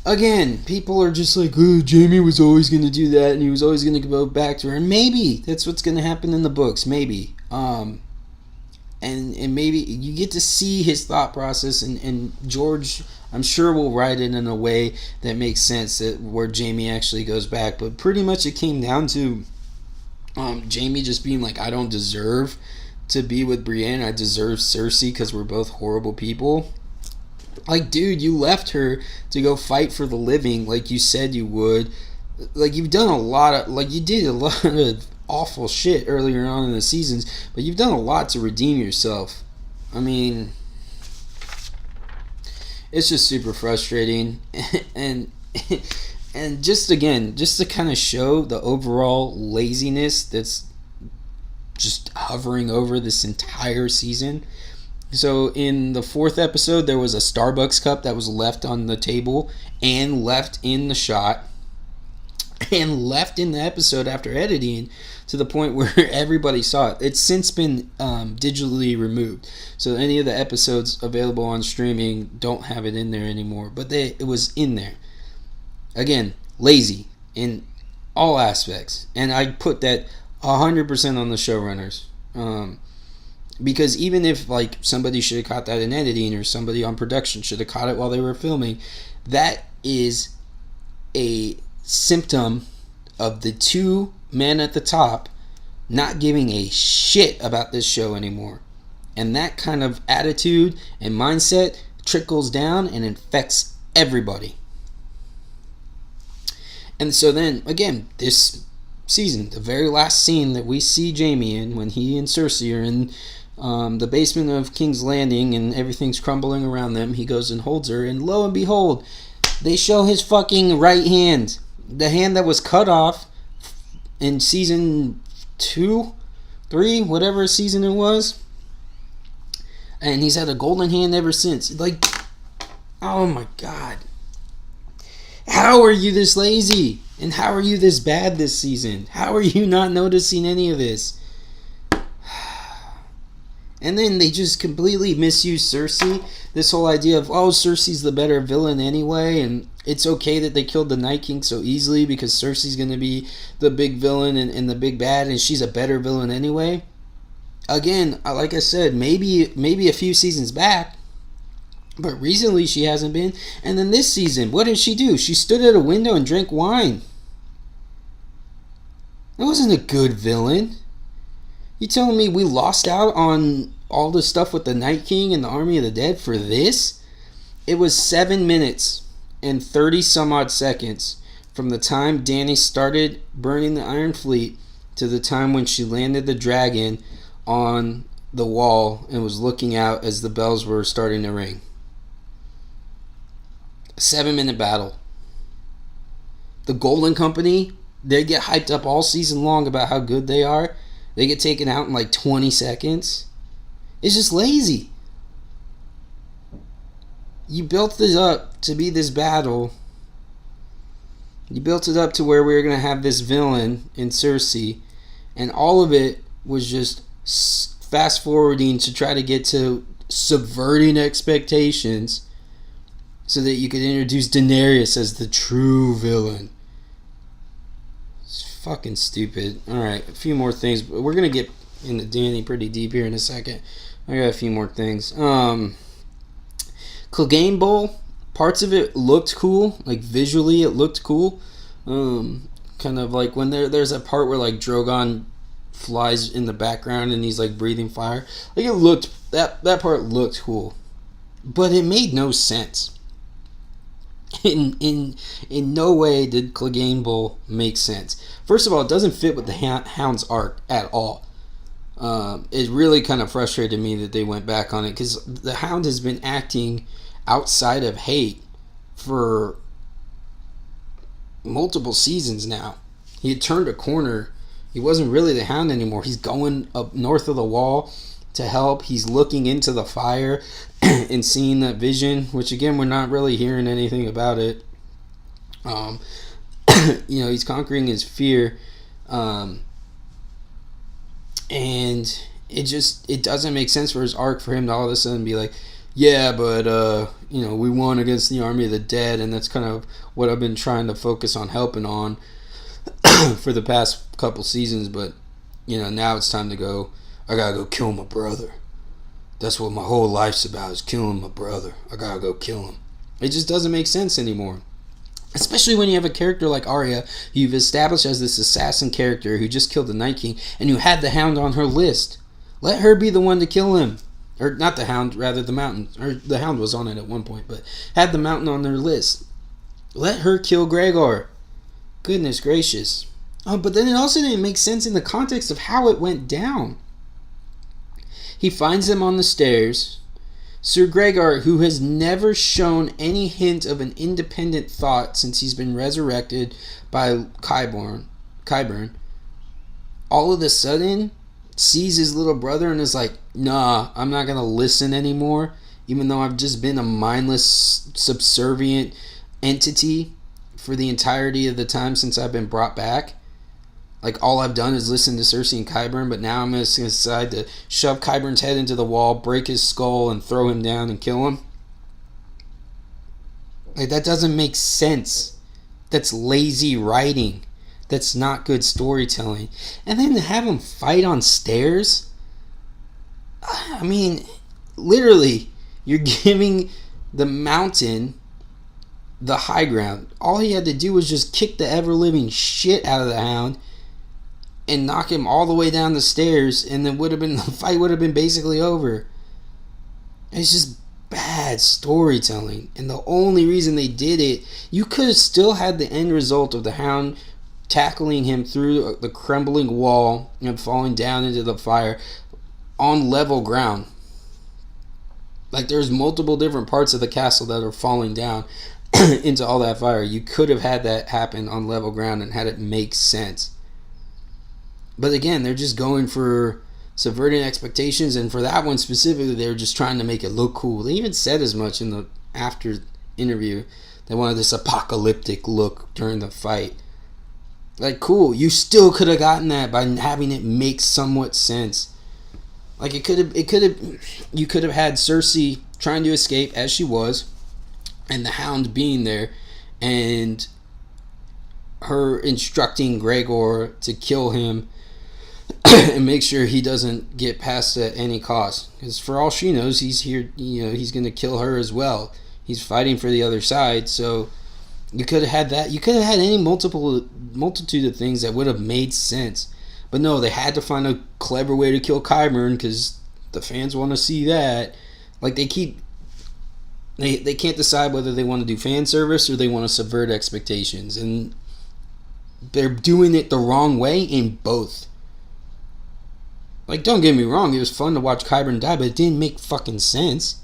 Speaker 1: again, people are just like, oh, Jaime was always going to do that, and he was always going to go back to her. And maybe that's what's going to happen in the books. Maybe. And maybe you get to see his thought process, and George, I'm sure, will write it in a way that makes sense, that where Jaime actually goes back. But pretty much it came down to Jaime just being like, I don't deserve to be with Brienne. I deserve Cersei because we're both horrible people. Like, dude, you left her to go fight for the living like you said you would. Like, you've done a lot of, like, you did a lot of awful shit earlier on in the seasons, but you've done a lot to redeem yourself. I mean, it's just super frustrating. and just again, just to kind of show the overall laziness that's just hovering over this entire season. So in the 4th episode, there was a Starbucks cup that was left on the table and left in the shot and left in the episode after editing, to the point where everybody saw it. It's since been digitally removed, so any of the episodes available on streaming don't have it in there anymore, but it was in there. Again, lazy. And all aspects, and I put that 100% on the showrunners. Because even if like somebody should have caught that in editing, or somebody on production should have caught it while they were filming, that is a symptom of the two men at the top not giving a shit about this show anymore. And that kind of attitude and mindset trickles down and infects everybody. And so then, again, this season, the very last scene that we see Jaime in, when he and Cersei are in the basement of King's Landing and everything's crumbling around them, he goes and holds her, and lo and behold, they show his fucking right hand. The hand that was cut off in season 2, 3, whatever season it was. And he's had a golden hand ever since. Like, oh my god. How are you this lazy? And how are you this bad this season? How are you not noticing any of this? And then they just completely misuse Cersei. This whole idea of, oh, Cersei's the better villain anyway, and it's okay that they killed the Night King so easily because Cersei's going to be the big villain and the big bad, and she's a better villain anyway. Again, like I said, maybe a few seasons back, but recently she hasn't been. And then this season, what did she do? She stood at a window and drank wine. That wasn't a good villain. You telling me we lost out on all the stuff with the Night King and the Army of the Dead for this? It was 7 minutes and 30 some odd seconds from the time Dany started burning the Iron Fleet to the time when she landed the dragon on the wall and was looking out as the bells were starting to ring. A 7-minute battle. The Golden Company, they get hyped up all season long about how good they are. They get taken out in like 20 seconds. It's just lazy. You built this up to be this battle. You built it up to where we were going to have this villain in Cersei. And all of it was just fast forwarding to try to get to subverting expectations so that you could introduce Daenerys as the true villain. It's fucking stupid. Alright, a few more things. But we're going to get into Dany pretty deep here in a second. I got a few more things. Clegane Bowl, parts of it looked cool. Like visually it looked cool. Kind of like when there's a part where like Drogon flies in the background and he's like breathing fire. Like it looked, that part looked cool. But it made no sense. In no way did Clegane Bowl make sense. First of all, it doesn't fit with the Hound's arc at all. It really kind of frustrated me that they went back on it, because the Hound has been acting outside of hate for multiple seasons now. He had turned a corner. He wasn't really the Hound anymore. He's going up north of the wall to help. He's looking into the fire and seeing that vision, which again, we're not really hearing anything about it. He's conquering his fear. And it doesn't make sense for his arc for him to all of a sudden be like, yeah, but we won against the Army of the Dead, and that's kind of what I've been trying to focus on helping on for the past couple seasons. But now it's time to go. I gotta go kill my brother. That's what my whole life's about, is killing my brother. I gotta go kill him. It just doesn't make sense anymore. Especially when you have a character like Arya, who you've established as this assassin character who just killed the Night King, and you had the Hound on her list. Let her be the one to kill him. Or not the Hound, rather the Mountain. Or the Hound was on it at one point, but had the Mountain on their list. Let her kill Gregor. Goodness gracious. But then it also didn't make sense in the context of how it went down. He finds them on the stairs. Sir Gregor, who has never shown any hint of an independent thought since he's been resurrected by Qyburn, all of a sudden sees his little brother and is like, nah, I'm not going to listen anymore, even though I've just been a mindless, subservient entity for the entirety of the time since I've been brought back. Like, all I've done is listen to Cersei and Qyburn, but now I'm going to decide to shove Qyburn's head into the wall, break his skull, and throw him down and kill him. Like, that doesn't make sense. That's lazy writing. That's not good storytelling. And then to have them fight on stairs, I mean, literally, you're giving the mountain the high ground. All he had to do was just kick the ever-living shit out of the Hound and knock him all the way down the stairs, and then the fight would have been basically over. It's just bad storytelling. And the only reason they did it, you could have still had the end result of the Hound tackling him through the crumbling wall and falling down into the fire on level ground. Like, there's multiple different parts of the castle that are falling down into all that fire. You could have had that happen on level ground and had it make sense. But again, they're just going for subverting expectations, and for that one specifically, they were just trying to make it look cool. They even said as much in the after interview. They wanted this apocalyptic look during the fight. Like, cool. You still could have gotten that by having it make somewhat sense. Like, you could have had Cersei trying to escape as she was, and the Hound being there, and her instructing Gregor to kill him and make sure he doesn't get past at any cost. Because for all she knows, he's here. He's going to kill her as well. He's fighting for the other side. So you could have had that. You could have had any multitude of things that would have made sense. But no, they had to find a clever way to kill Qyburn because the fans want to see that. Like, they can't decide whether they want to do fan service or they want to subvert expectations, and they're doing it the wrong way in both. Like, don't get me wrong, it was fun to watch Qyburn die, but it didn't make fucking sense.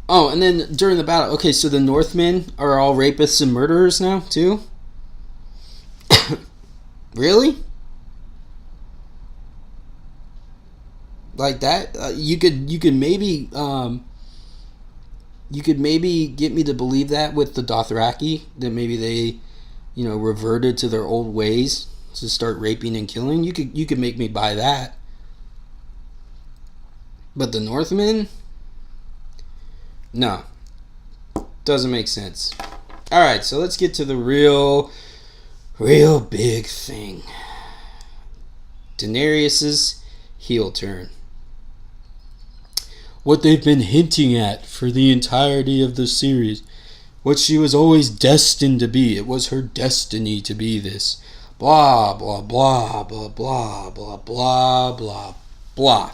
Speaker 1: Oh, and then during the battle, okay, so the Northmen are all rapists and murderers now too? Really? Like that? You could maybe get me to believe that with the Dothraki, that maybe they, reverted to their old ways to start raping and killing. You could make me buy that. But the Northmen? No. Doesn't make sense. Alright, so let's get to the real big thing. Daenerys's heel turn. What they've been hinting at for the entirety of the series. What she was always destined to be. It was her destiny to be this. Blah, blah, blah, blah, blah, blah, blah, blah, blah.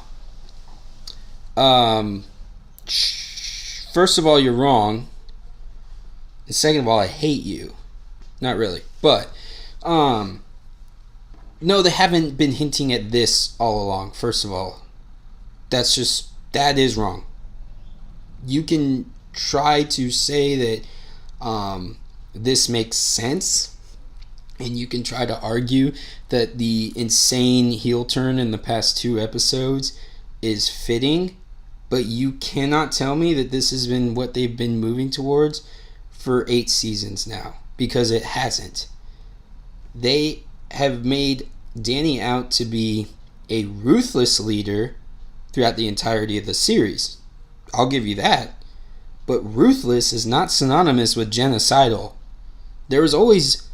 Speaker 1: First of all, you're wrong. And second of all, I hate you. Not really. But, no, they haven't been hinting at this all along, first of all. That is wrong. You can try to say that this makes sense, and you can try to argue that the insane heel turn in the past 2 episodes is fitting, but you cannot tell me that this has been what they've been moving towards for 8 seasons now, because it hasn't. They have made Dany out to be a ruthless leader throughout the entirety of the series. I'll give you that. But ruthless is not synonymous with genocidal. There was always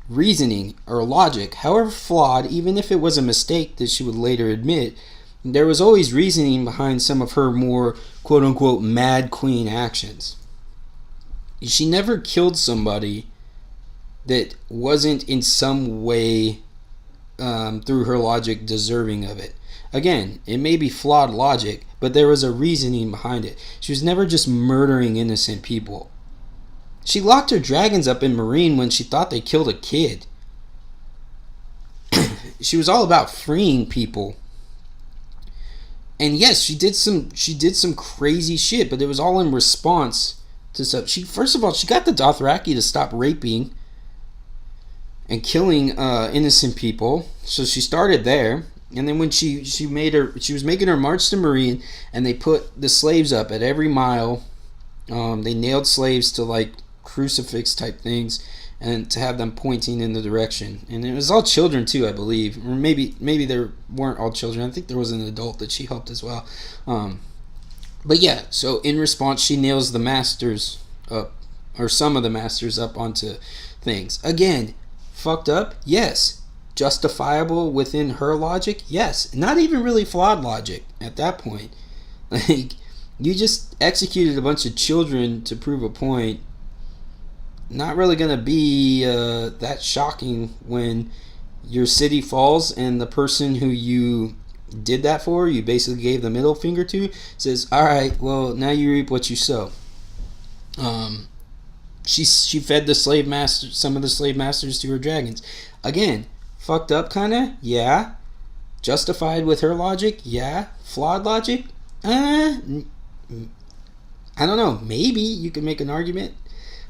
Speaker 1: reasoning or logic, however flawed, even if it was a mistake that she would later admit, there was always reasoning behind some of her more quote-unquote mad queen actions. She never killed somebody that wasn't in some way, through her logic, deserving of it. Again, it may be flawed logic, but there was a reasoning behind it. She was never just murdering innocent people. She locked her dragons up in Meereen when she thought they killed a kid. She was all about freeing people. And yes, she did some crazy shit, but it was all in response to stuff. First of all, she got the Dothraki to stop raping and killing innocent people. So she started there. And then when she was making her march to Meereen, and they put the slaves up at every mile. They nailed slaves to like crucifix type things, and to have them pointing in the direction. And it was all children too, I believe, or maybe there weren't all children. I think there was an adult that she helped as well. But yeah, so in response, she nails the masters up, or some of the masters up onto things. Again, fucked up, yes. Justifiable within her logic, yes. Not even really flawed logic at that point. Like, you just executed a bunch of children to prove a point. Not really going to be that shocking when your city falls and the person who you did that for, you basically gave the middle finger to, says, all right, well, now you reap what you sow. She fed the slave master, some of the slave masters, to her dragons. Again, fucked up kind of, yeah. Justified with her logic, yeah. Flawed logic, I don't know, maybe you can make an argument.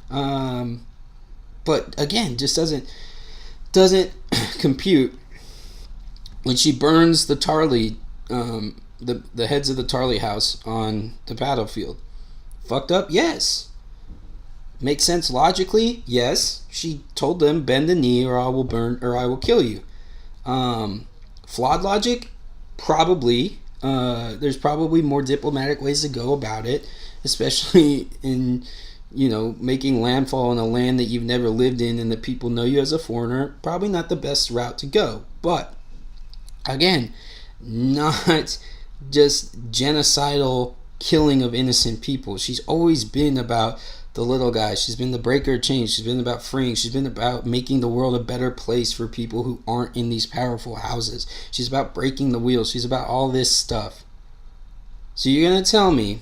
Speaker 1: But again, just doesn't compute when she burns the Tarly, the heads of the Tarly house on the battlefield. Fucked up, yes. Makes sense logically, yes. She told them, bend the knee or I will burn, or I will kill you. Flawed logic, probably. There's probably more diplomatic ways to go about it, especially in, making landfall in a land that you've never lived in and that people know you as a foreigner. Probably not the best route to go. But again, not just genocidal killing of innocent people. She's always been about the little guy. She's been the breaker of change. She's been about freeing. She's been about making the world a better place for people who aren't in these powerful houses. She's about breaking the wheels. She's about all this stuff. So you're going to tell me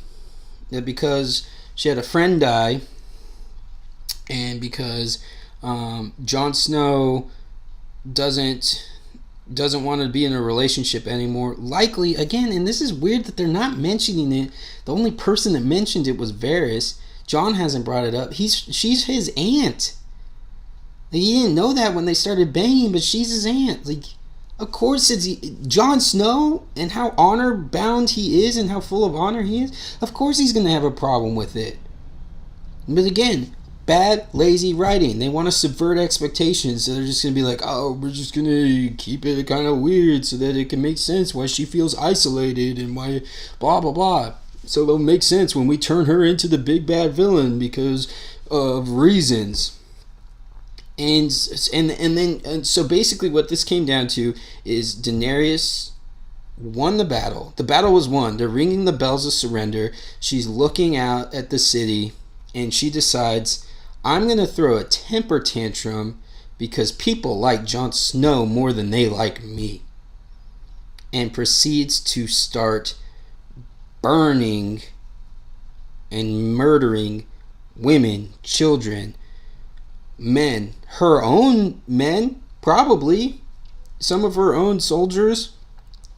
Speaker 1: that because she had a friend die and because Jon Snow doesn't want to be in a relationship anymore, likely, again, and this is weird that they're not mentioning it. The only person that mentioned it was Varys. Jon hasn't brought it up. She's his aunt. He didn't know that when they started banging, but she's his aunt. Like, of course it's Jon Snow, and how honor bound he is and how full of honor he is. Of course he's going to have a problem with it. But again, bad, lazy writing. They want to subvert expectations, so they're just going to be like, oh, we're just going to keep it kind of weird so that it can make sense why she feels isolated and why blah, blah, blah. So it'll make sense when we turn her into the big bad villain because of reasons. And so basically what this came down to is Daenerys won the battle. The battle was won. They're ringing the bells of surrender. She's looking out at the city and she decides, I'm going to throw a temper tantrum because people like Jon Snow more than they like me. And proceeds to start burning and murdering women, children, men, her own men, probably some of her own soldiers,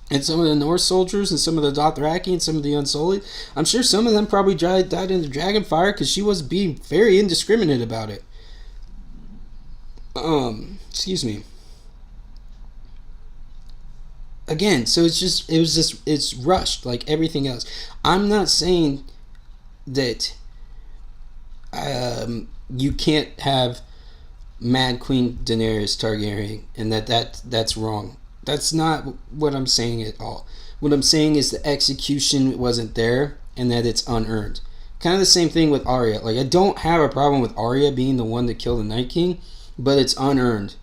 Speaker 1: and some of the Norse soldiers, and some of the Dothraki, and some of the Unsullied. I'm sure some of them probably died in the Dragonfire because she was being very indiscriminate about it. Excuse me. Again, so it's rushed like everything else. I'm not saying that you can't have Mad Queen Daenerys Targaryen and that's wrong. That's not what I'm saying at all. What I'm saying is the execution wasn't there and that it's unearned. Kind of the same thing with Arya. Like, I don't have a problem with Arya being the one to kill the Night King, but it's unearned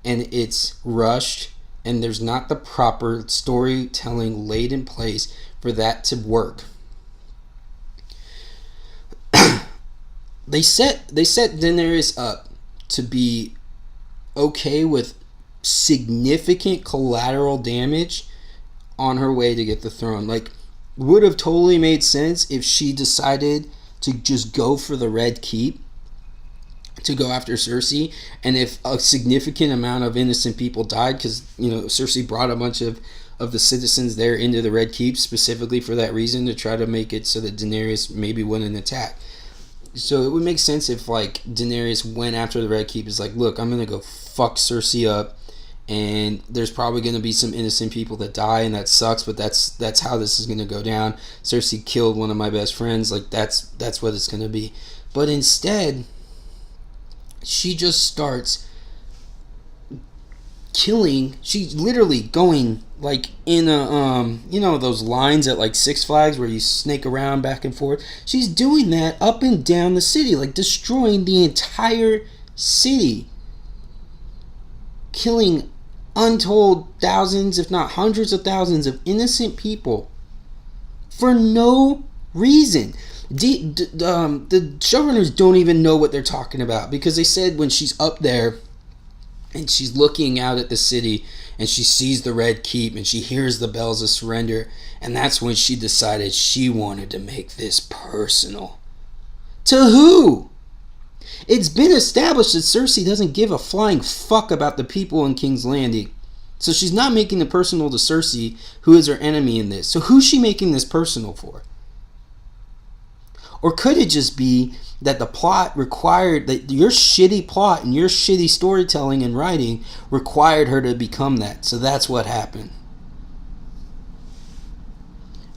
Speaker 1: and it's rushed. And there's not the proper storytelling laid in place for that to work. They set Daenerys up to be okay with significant collateral damage on her way to get the throne. Like, would have totally made sense if she decided to just go for the Red Keep, to go after Cersei, and if a significant amount of innocent people died, because Cersei brought a bunch of the citizens there into the Red Keep specifically for that reason, to try to make it so that Daenerys maybe wouldn't attack. So it would make sense if Daenerys went after the Red Keep, is like, look, I'm gonna go fuck Cersei up, and there's probably gonna be some innocent people that die, and that sucks, but that's how this is gonna go down. Cersei killed one of my best friends, like that's what it's gonna be. But instead, she just starts killing. She's literally going like in a those lines at like Six Flags where you snake around back and forth. She's doing that up and down the city, like destroying the entire city, killing untold thousands, if not hundreds of thousands of innocent people for no reason. The showrunners don't even know what they're talking about, because they said when she's up there and she's looking out at the city and she sees the Red Keep and she hears the bells of surrender, and that's when she decided she wanted to make this personal. To who? It's been established that Cersei doesn't give a flying fuck about the people in King's Landing. So she's not making it personal to Cersei, who is her enemy in this. So who's she making this personal for? Or could it just be that the plot required, that your shitty plot and your shitty storytelling and writing required her to become that? So that's what happened.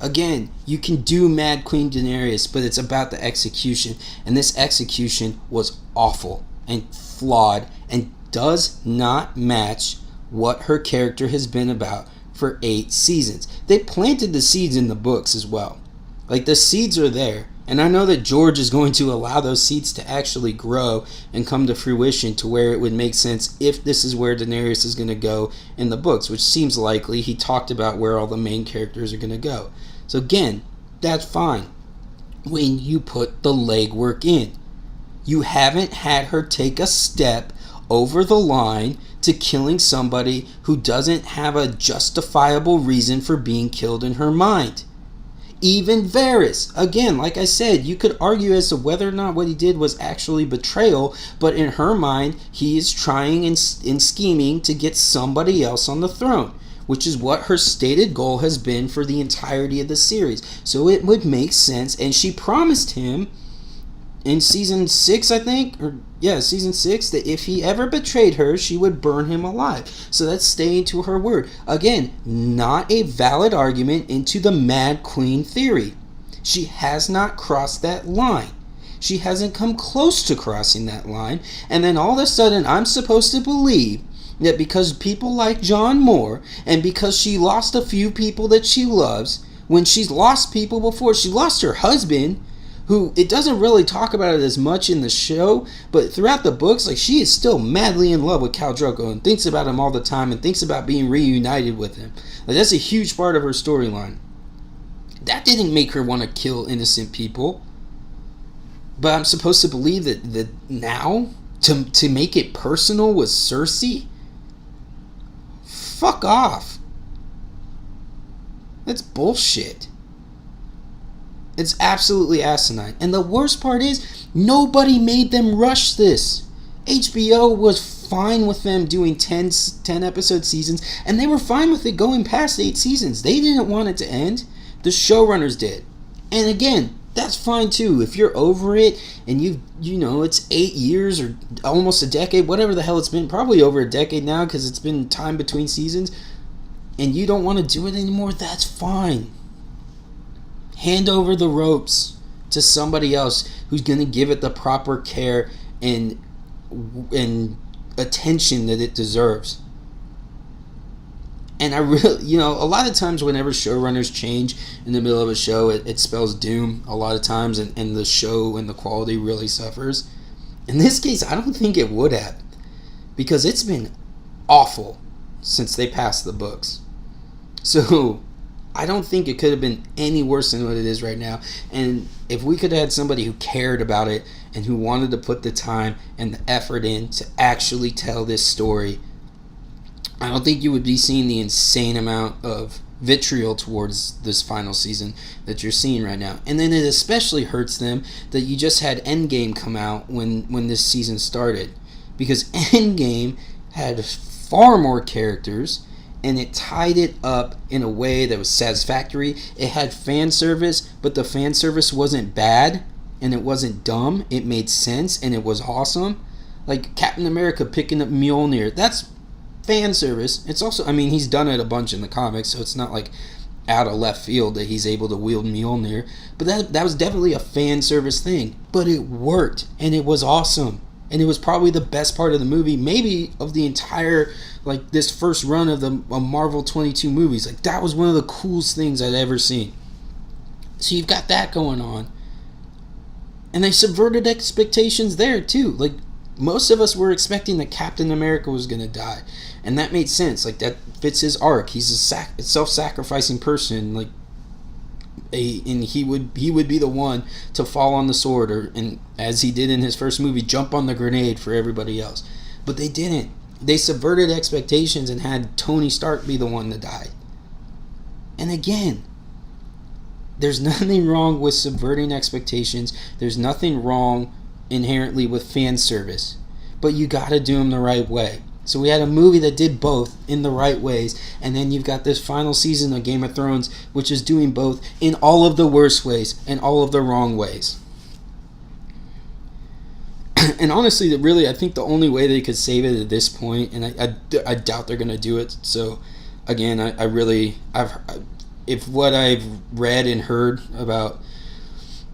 Speaker 1: Again, you can do Mad Queen Daenerys, but it's about the execution. And this execution was awful and flawed and does not match what her character has been about for 8 seasons. They planted the seeds in the books as well. Like, the seeds are there. And I know that George is going to allow those seeds to actually grow and come to fruition to where it would make sense if this is where Daenerys is going to go in the books, which seems likely. He talked about where all the main characters are going to go. So again, that's fine when you put the legwork in. You haven't had her take a step over the line to killing somebody who doesn't have a justifiable reason for being killed in her mind. Even Varys, again, like I said, you could argue as to whether or not what he did was actually betrayal, but in her mind, he is trying and scheming to get somebody else on the throne, which is what her stated goal has been for the entirety of the series. So it would make sense, and she promised him in season 6, I think, season 6, that if he ever betrayed her, she would burn him alive. So that's staying to her word. Again, not a valid argument into the Mad Queen theory. She has not crossed that line. She hasn't come close to crossing that line. And then all of a sudden, I'm supposed to believe that because people like Jon Moore, and because she lost a few people that she loves, when she's lost people before, she lost her husband, who, it doesn't really talk about it as much in the show, but throughout the books, like, she is still madly in love with Khal Drogo and thinks about him all the time and thinks about being reunited with him. Like, that's a huge part of her storyline. That didn't make her want to kill innocent people. But I'm supposed to believe that now, to make it personal with Cersei? Fuck off. That's bullshit. It's absolutely asinine. And the worst part is, nobody made them rush this. HBO was fine with them doing 10 episode seasons, and they were fine with it going past 8 seasons. They didn't want it to end. The showrunners did. And again, that's fine too. If you're over it and you know, it's 8 years or almost a decade, whatever the hell it's been, probably over a decade now because it's been time between seasons, and you don't want to do it anymore, that's fine. Hand over the ropes to somebody else who's going to give it the proper care and attention that it deserves. And I really, a lot of times whenever showrunners change in the middle of a show, it spells doom a lot of times, and the show and the quality really suffers. In this case, I don't think it would have, because it's been awful since they passed the books. So I don't think it could have been any worse than what it is right now. And if we could have had somebody who cared about it and who wanted to put the time and the effort in to actually tell this story, I don't think you would be seeing the insane amount of vitriol towards this final season that you're seeing right now. And then it especially hurts them that you just had Endgame come out when this season started, because Endgame had far more characters, and it tied it up in a way that was satisfactory. It had fan service, but the fan service wasn't bad, and it wasn't dumb. It made sense, and it was awesome. Like Captain America picking up Mjolnir. That's fan service. It's also, he's done it a bunch in the comics, so it's not like out of left field that he's able to wield Mjolnir. But that was definitely a fan service thing. But it worked, and it was awesome. And it was probably the best part of the movie, maybe of the entire, this first run of the Marvel 22 movies. Like, that was one of the coolest things I'd ever seen. So you've got that going on. And they subverted expectations there, too. Like, most of us were expecting that Captain America was going to die, and that made sense. Like, that fits his arc. He's a self-sacrificing person, like, and he would be the one to fall on the sword, or, and as he did in his first movie, jump on the grenade for everybody else. But they didn't. They subverted expectations and had Tony Stark be the one to die. And again, there's nothing wrong with subverting expectations. There's nothing wrong inherently with fan service, but you gotta do them the right way. So we had a movie that did both in the right ways, and then you've got this final season of Game of Thrones, which is doing both in all of the worst ways and all of the wrong ways. And honestly, really, I think the only way they could save it at this point, and I doubt they're gonna do it. So again, if what I've read and heard about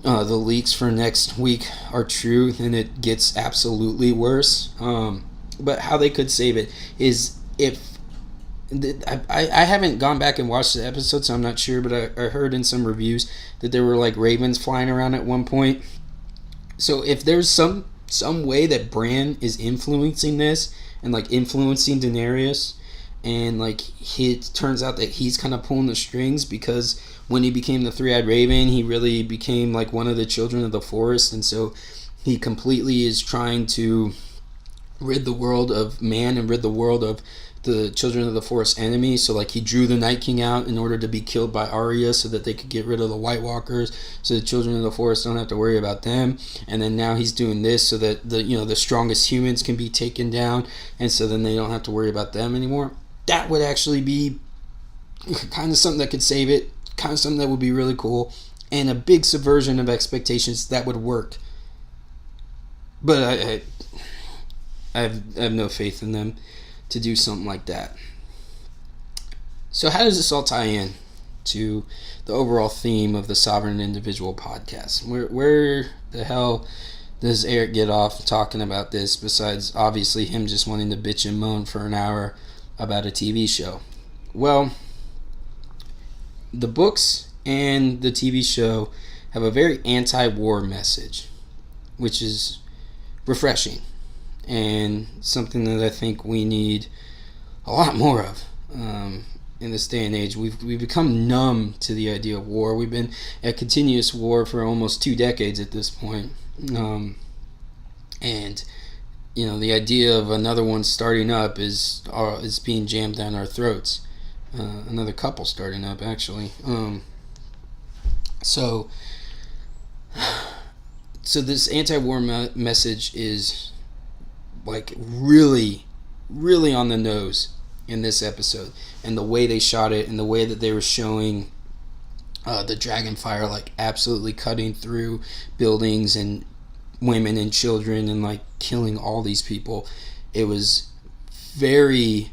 Speaker 1: the leaks for next week are true, then it gets absolutely worse. But how they could save it is if I haven't gone back and watched the episode, so I'm not sure, but I heard in some reviews that there were like ravens flying around at one point. So if there's some way that Bran is influencing this and like influencing Daenerys, and like it turns out that he's kind of pulling the strings, because when he became the three-eyed raven, he really became like one of the children of the forest, and so he completely is trying to rid the world of man and rid the world of the children of the forest enemy. So like he drew the Night King out in order to be killed by Arya so that they could get rid of the White Walkers, so the children of the forest don't have to worry about them. And then now he's doing this so that the strongest humans can be taken down, and so then they don't have to worry about them anymore. That would actually be kind of something that could save it, kind of something that would be really cool, and a big subversion of expectations that would work. But I have no faith in them to do something like that. So how does this all tie in to the overall theme of the Sovereign Individual podcast? Where the hell does Eric get off talking about this, besides obviously him just wanting to bitch and moan for an hour about a TV show? Well, the books and the TV show have a very anti-war message, which is refreshing and something that I think we need a lot more of in this day and age. We've become numb to the idea of war. We've been at continuous war for almost 2 decades at this point, and the idea of another one starting up is being jammed down our throats. Another couple starting up, actually. So this anti-war message is like really, really on the nose in this episode, and the way they shot it, and the way that they were showing the Dragonfire like absolutely cutting through buildings and women and children and like killing all these people. It was very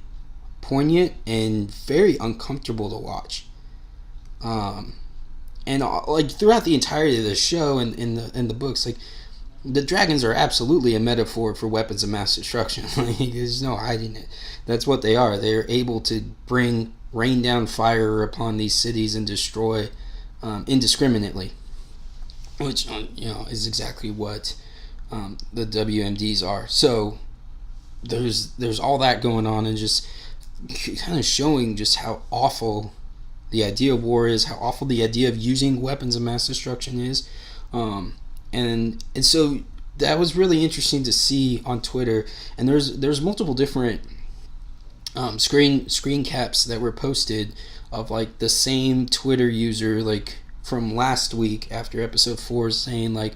Speaker 1: poignant and very uncomfortable to watch. And like throughout the entirety of the show and in the books, like the dragons are absolutely a metaphor for weapons of mass destruction. Like, there's no hiding it. That's what they are. They're able to rain down fire upon these cities and destroy indiscriminately, which is exactly what the WMDs are. So there's all that going on, and just kind of showing just how awful the idea of war is, how awful the idea of using weapons of mass destruction is. And so that was really interesting to see on Twitter, and there's multiple different screen caps that were posted of like the same Twitter user like from last week after episode 4 saying like,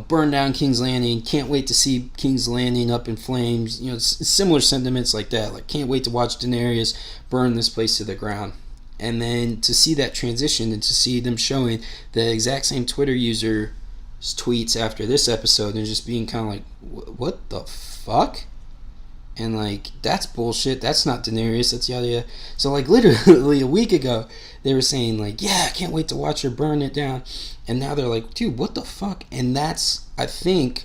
Speaker 1: burn down King's Landing, can't wait to see King's Landing up in flames, similar sentiments like that, like can't wait to watch Daenerys burn this place to the ground. And then to see that transition and to see them showing the exact same Twitter user tweets after this episode and just being kind of like, what the fuck? And like, that's bullshit, that's not Daenerys, that's yada yada. So like literally a week ago they were saying like, yeah, I can't wait to watch her burn it down, and now they're like, dude, what the fuck? And that's, I think,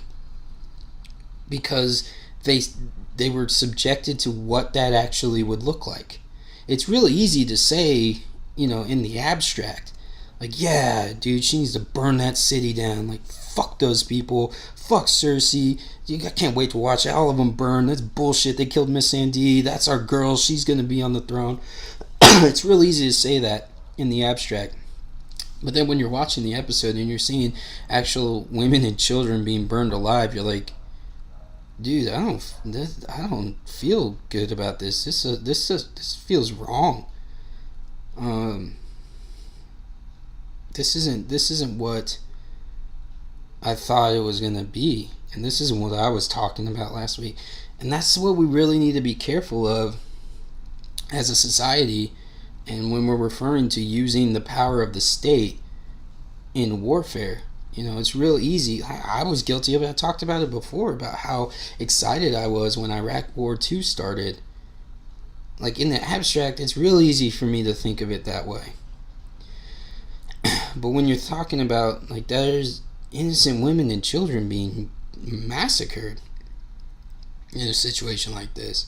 Speaker 1: because they were subjected to what that actually would look like. It's really easy to say, in the abstract, like, yeah, dude, she needs to burn that city down, like, fuck those people, fuck Cersei, I can't wait to watch all of them burn, that's bullshit, they killed Miss Sandie, that's our girl, she's gonna be on the throne. It's real easy to say that in the abstract. But then when you're watching the episode and you're seeing actual women and children being burned alive, you're like, dude, I don't feel good about this. This feels wrong. This isn't what I thought it was gonna be, and this isn't what I was talking about last week. And that's what we really need to be careful of as a society, and when we're referring to using the power of the state in warfare. It's real easy. I was guilty of it. I talked about it before, about how excited I was when Iraq War II started. Like, in the abstract, it's real easy for me to think of it that way. But when you're talking about, like, there's innocent women and children being massacred in a situation like this,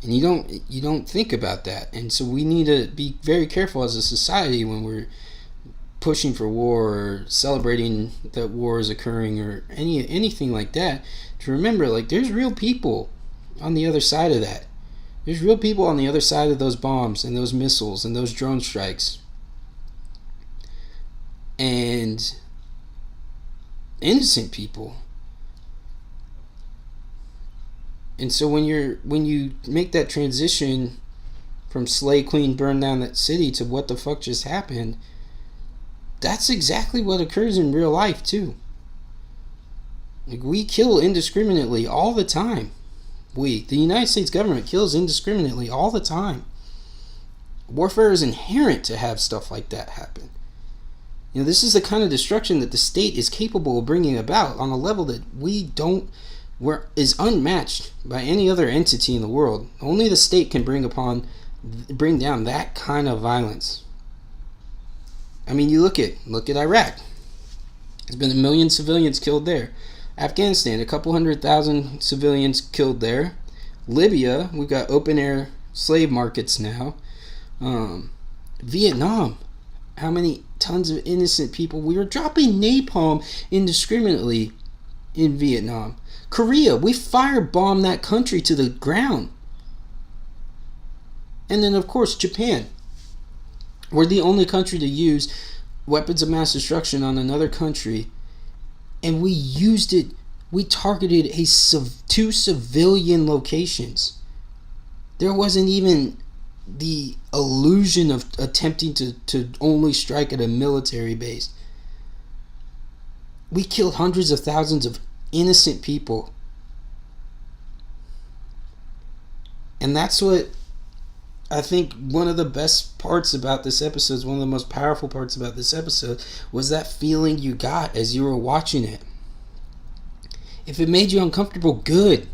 Speaker 1: and you don't think about that. And so we need to be very careful as a society when we're pushing for war or celebrating that war is occurring or anything like that, to remember, like, there's real people on the other side of that. There's real people on the other side of those bombs and those missiles and those drone strikes. And innocent people. And so when you make that transition from Slay Queen burn down that city to what the fuck just happened, that's exactly what occurs in real life too. Like, we kill indiscriminately all the time. The United States government kills indiscriminately all the time. Warfare is inherent to have stuff like that happen. This is the kind of destruction that the state is capable of bringing about on a level that is unmatched by any other entity in the world. Only the state can bring down that kind of violence. I mean, you look at Iraq. There's been 1 million civilians killed there. Afghanistan, a couple 100,000 civilians killed there. Libya, we've got open air slave markets now. Vietnam, how many tons of innocent people? We were dropping napalm indiscriminately in Vietnam. Korea, we firebombed that country to the ground. And then, of course, Japan. We're the only country to use weapons of mass destruction on another country, and we used it. We targeted 2 civilian locations. There wasn't even the illusion of attempting to only strike at a military base. We killed hundreds of thousands of innocent people. And that's what I think one of the best parts about this episode, one of the most powerful parts about this episode, was that feeling you got as you were watching it. If it made you uncomfortable, good.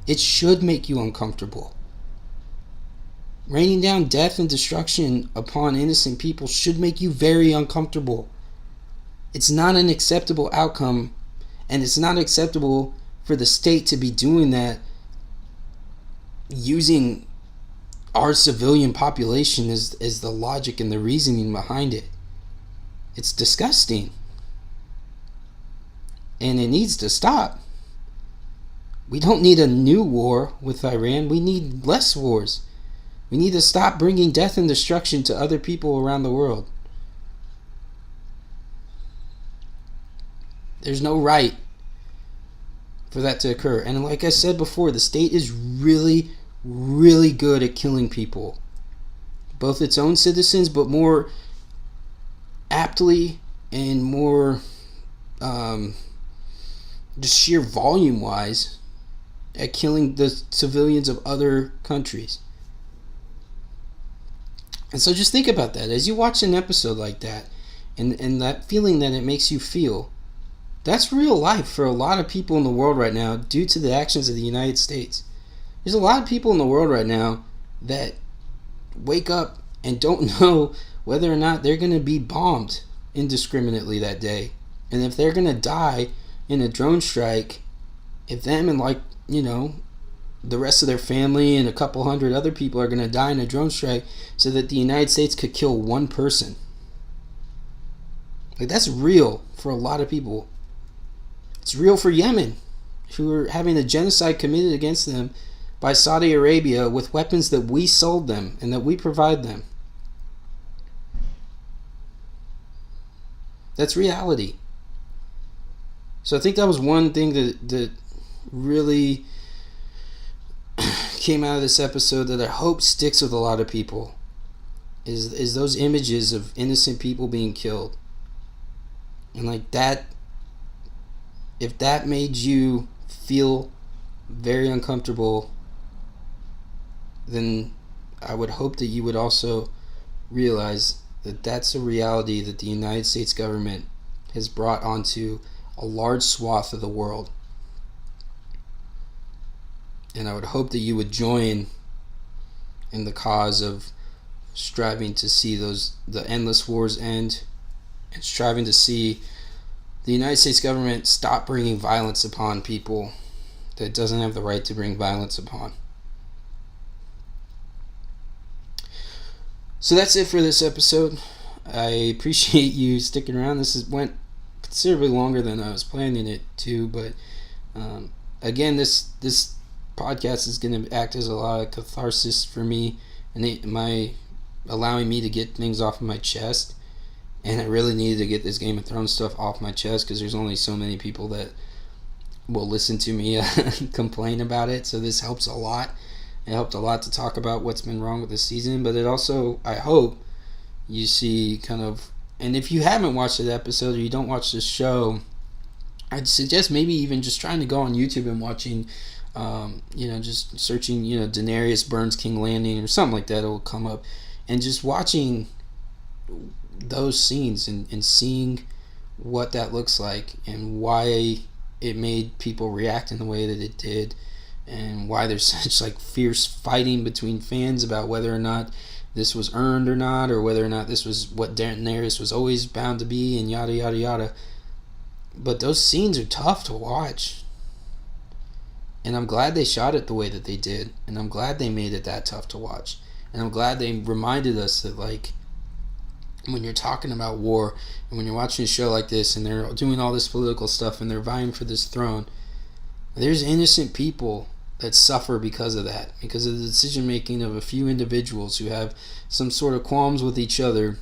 Speaker 1: It should make you uncomfortable. Raining down death and destruction upon innocent people should make you very uncomfortable. It's not an acceptable outcome, and it's not acceptable for the state to be doing that using our civilian population as the logic and the reasoning behind it. It's disgusting. And it needs to stop. We don't need a new war with Iran. We need less wars. We need to stop bringing death and destruction to other people around the world. There's no right for that to occur. And like I said before, the state is really, really good at killing people. Both its own citizens, but more aptly and more just sheer volume wise at killing the civilians of other countries. And so just think about that as you watch an episode like that, and that feeling that it makes you feel. That's real life for a lot of people in the world right now due to the actions of the United States. There's a lot of people in the world right now that wake up and don't know whether or not they're going to be bombed indiscriminately that day. And if they're going to die in a drone strike, if them and the rest of their family and a couple hundred other people are going to die in a drone strike so that the United States could kill one person. Like, that's real for a lot of people. It's real for Yemen, who are having a genocide committed against them by Saudi Arabia with weapons that we sold them and that we provide them. That's reality. So I think that was one thing that really came out of this episode that I hope sticks with a lot of people is those images of innocent people being killed. And like that, if that made you feel very uncomfortable, then I would hope that you would also realize that that's a reality that the United States government has brought onto a large swath of the world. And I would hope that you would join in the cause of striving to see the endless wars end, and striving to see the United States government stop bringing violence upon people that it doesn't have the right to bring violence upon. So that's it for this episode. I appreciate you sticking around. Went considerably longer than I was planning it to, but again, this podcast is going to act as a lot of catharsis for me, and allowing me to get things off of my chest. And I really needed to get this Game of Thrones stuff off my chest because there's only so many people that will listen to me complain about it. So this helps a lot. It helped a lot to talk about what's been wrong with the season, but it also, I hope, you see kind of, and if you haven't watched that episode or you don't watch this show, I'd suggest maybe even just trying to go on YouTube and watching, just searching, Daenerys burns King Landing or something like that. It will come up, and just watching those scenes and seeing what that looks like and why it made people react in the way that it did, and why there's such like fierce fighting between fans about whether or not this was earned or not, or whether or not this was what Daenerys was always bound to be, and yada yada yada. But those scenes are tough to watch, and I'm glad they shot it the way that they did, and I'm glad they made it that tough to watch, and I'm glad they reminded us that, like, when you're talking about war and when you're watching a show like this and they're doing all this political stuff and they're vying for this throne, there's innocent people that suffer because of that, because of the decision making of a few individuals who have some sort of qualms with each other,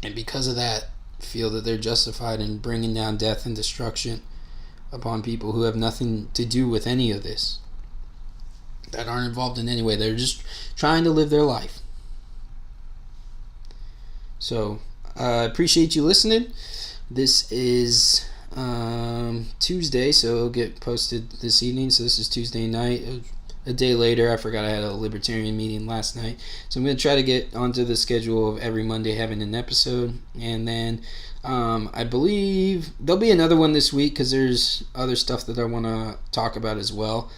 Speaker 1: and because of that feel that they're justified in bringing down death and destruction upon people who have nothing to do with any of this, that aren't involved in any way. They're just trying to live their life. So I appreciate you listening. This is Tuesday, so it'll get posted this evening. So this is Tuesday night. A day later, I forgot I had a libertarian meeting last night. So I'm going to try to get onto the schedule of every Monday having an episode. And then I believe there'll be another one this week because there's other stuff that I want to talk about as well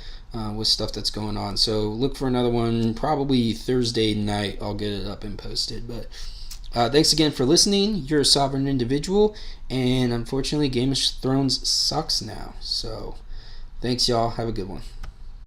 Speaker 1: with stuff that's going on. So look for another one probably Thursday night. I'll get it up and posted. But thanks again for listening. You're a sovereign individual, and unfortunately Game of Thrones sucks now. So thanks, y'all. Have a good one.